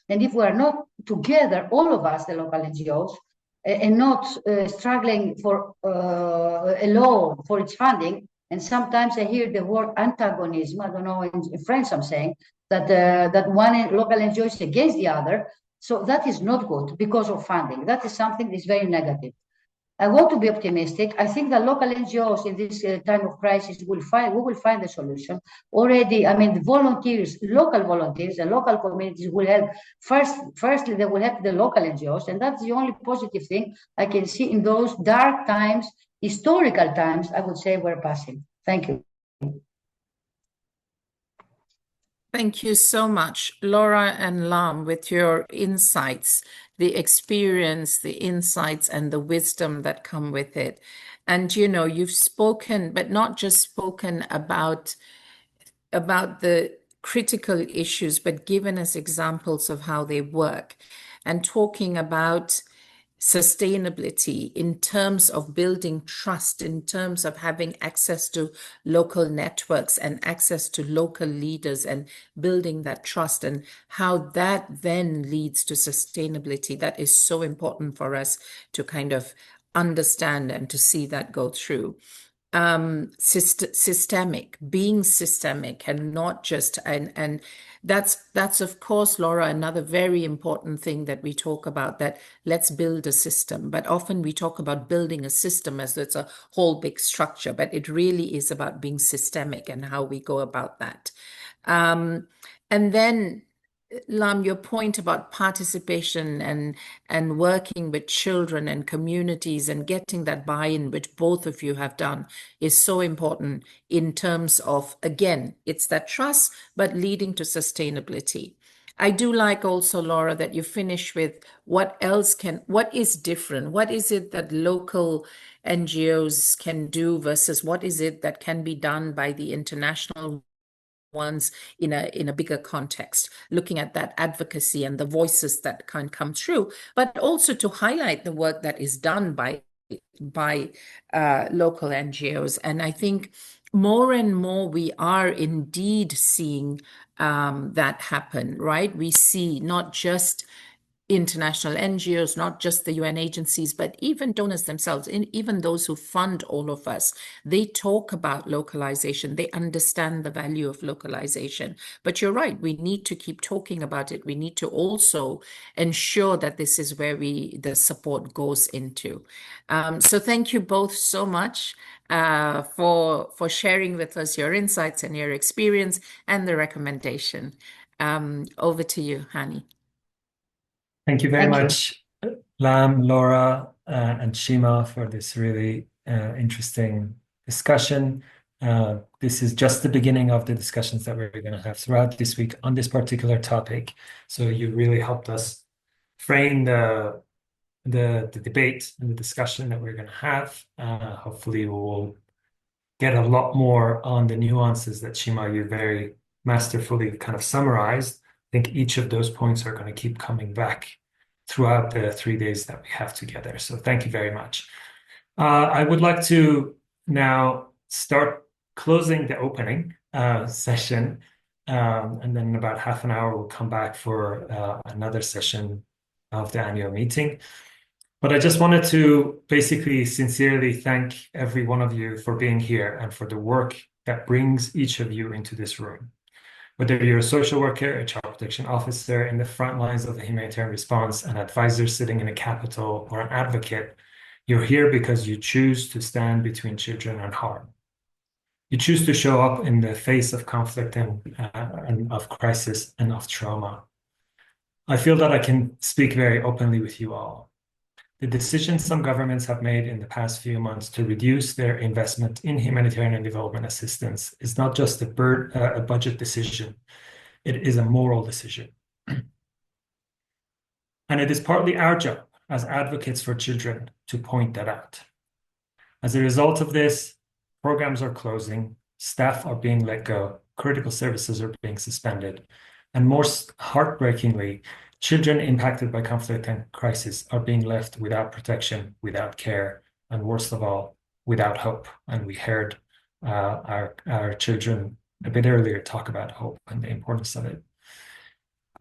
and if we are not together, all of us, the local NGOs, and not struggling for alone for its funding, and sometimes I hear the word antagonism. I don't know, in French I'm saying that that one local NGO is against the other. So that is not good because of funding. That is something that is very negative. I want to be optimistic. I think that local NGOs in this time of crisis we will find a solution. Already, I mean, the volunteers, local volunteers and local communities will help. Firstly, they will help the local NGOs, and that's the only positive thing I can see in those dark times, historical times, I would say, we're passing. Thank you. Thank you so much, Lora and Lam, with your insights, the experience, the insights, and the wisdom that come with it. And you've spoken, but not just spoken about the critical issues, but given us examples of how they work, and talking about sustainability in terms of building trust, in terms of having access to local networks and access to local leaders and building that trust, and how that then leads to sustainability. That is so important for us to kind of understand and to see that go through. Being systemic and not just, and that's of course, Lora, another very important thing that we talk about, that let's build a system. But often we talk about building a system as though it's a whole big structure, but it really is about being systemic and how we go about that. And then, Lam, your point about participation and working with children and communities and getting that buy-in, which both of you have done, is so important in terms of, again, it's that trust, but leading to sustainability. I do like also, Lora, that you finish with what is different? What is it that local NGOs can do versus what is it that can be done by the international ones in a bigger context, looking at that advocacy and the voices that can come through, but also to highlight the work that is done by local NGOs. And I think more and more we are indeed seeing that happen, right? We see not just international NGOs, not just the UN agencies, but even donors themselves, and even those who fund all of us, they talk about localization. They understand the value of localization. But you're right, we need to keep talking about it. We need to also ensure that this is where the support goes into. So thank you both so much for sharing with us your insights and your experience and the recommendation. Over to you, Hani. Thank you very much, Lam, Lora, and Sheema, for this really interesting discussion. This is just the beginning of the discussions that we're going to have throughout this week on this particular topic. So you really helped us frame the debate and the discussion that we're going to have. Hopefully, we will get a lot more on the nuances that Sheema, you very masterfully kind of summarized. I think each of those points are going to keep coming back throughout the 3 days that we have together. So thank you very much. I would like to now start closing the opening session. And then in about half an hour, we'll come back for another session of the annual meeting. But I just wanted to basically sincerely thank every one of you for being here and for the work that brings each of you into this room. Whether you're a social worker, a child protection officer in the front lines of the humanitarian response, an advisor sitting in a capital, or an advocate, you're here because you choose to stand between children and harm. You choose to show up in the face of conflict and of crisis and of trauma. I feel that I can speak very openly with you all. The decisions some governments have made in the past few months to reduce their investment in humanitarian and development assistance is not just a budget decision, it is a moral decision. And it is partly our job as advocates for children to point that out. As a result of this, programs are closing, staff are being let go, critical services are being suspended, and most heartbreakingly, children impacted by conflict and crisis are being left without protection, without care, and worst of all, without hope. And we heard our children a bit earlier talk about hope and the importance of it.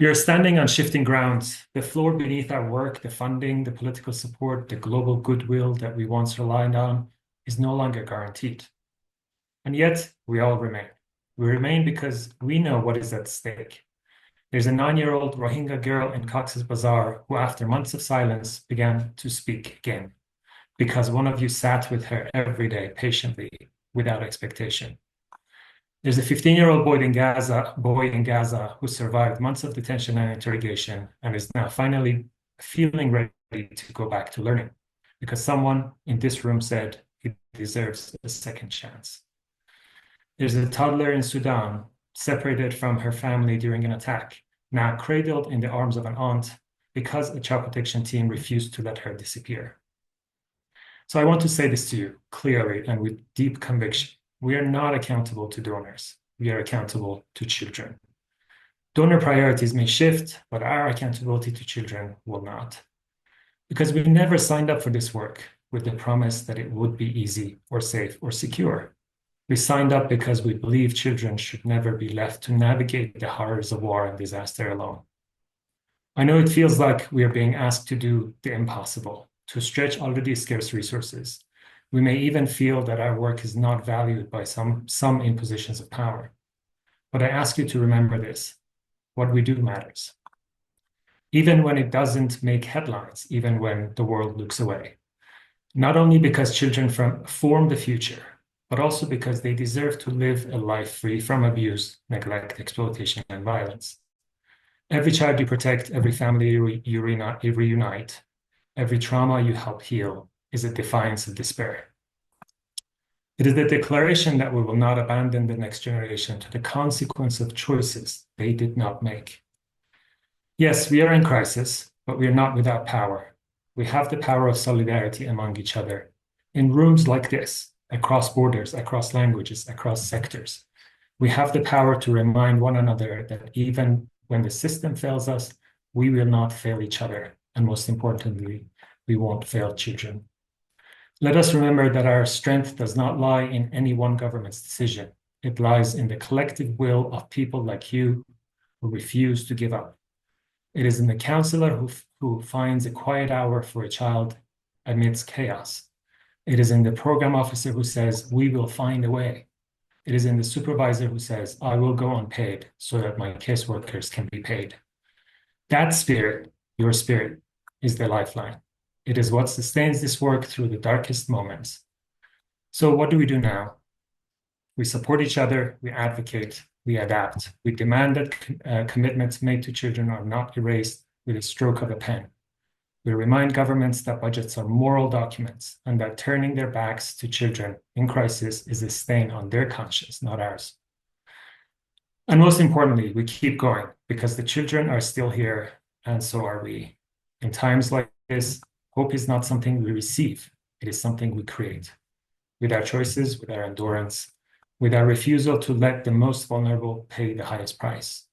We are standing on shifting grounds. The floor beneath our work, the funding, the political support, the global goodwill that we once relied on is no longer guaranteed. And yet, we all remain. We remain because we know what is at stake. There's a 9-year-old Rohingya girl in Cox's Bazar who, after months of silence, began to speak again because one of you sat with her every day patiently without expectation. There's a 15-year-old boy in Gaza who survived months of detention and interrogation and is now finally feeling ready to go back to learning because someone in this room said he deserves a second chance. There's a toddler in Sudan separated from her family during an attack, now cradled in the arms of an aunt because a child protection team refused to let her disappear. So I want to say this to you clearly and with deep conviction. We are not accountable to donors. We are accountable to children. Donor priorities may shift, but our accountability to children will not. Because we never signed up for this work with the promise that it would be easy or safe or secure. We signed up because we believe children should never be left to navigate the horrors of war and disaster alone. I know it feels like we are being asked to do the impossible, to stretch already scarce resources. We may even feel that our work is not valued by some in positions of power. But I ask you to remember this: what we do matters. Even when it doesn't make headlines, even when the world looks away. Not only because children form the future, but also because they deserve to live a life free from abuse, neglect, exploitation, and violence. Every child you protect, every family you reunite, every trauma you help heal is a defiance of despair. It is the declaration that we will not abandon the next generation to the consequence of choices they did not make. Yes, we are in crisis, but we are not without power. We have the power of solidarity among each other. In rooms like this, across borders, across languages, across sectors, we have the power to remind one another that even when the system fails us, we will not fail each other. And most importantly, we won't fail children. Let us remember that our strength does not lie in any one government's decision. It lies in the collective will of people like you who refuse to give up. It is in the counselor who finds a quiet hour for a child amidst chaos. It is in the program officer who says, we will find a way. It is in the supervisor who says, I will go unpaid so that my caseworkers can be paid. That spirit, your spirit, is the lifeline. It is what sustains this work through the darkest moments. So what do we do now? We support each other, we advocate, we adapt. We demand that commitments made to children are not erased with a stroke of a pen. We remind governments that budgets are moral documents and that turning their backs to children in crisis is a stain on their conscience, not ours. And most importantly, we keep going because the children are still here and so are we. In times like this, hope is not something we receive, it is something we create. With our choices, with our endurance, with our refusal to let the most vulnerable pay the highest price.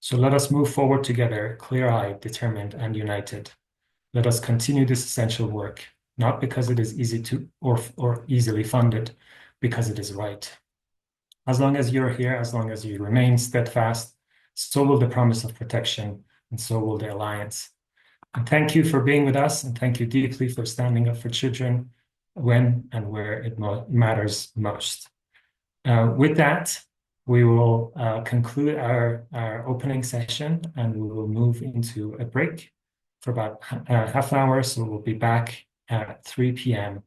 So let us move forward together, clear-eyed, determined, and united. Let us continue this essential work, not because it is easy to or easily funded, because it is right. As long as you're here, as long as you remain steadfast, so will the promise of protection, and so will the alliance. And thank you for being with us, and thank you deeply for standing up for children when and where it matters most. With that, we will conclude our opening session, and we will move into a break for about half an hour. So we'll be back at 3 p.m.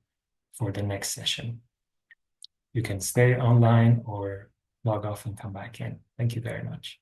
for the next session. You can stay online or log off and come back in. Thank you very much.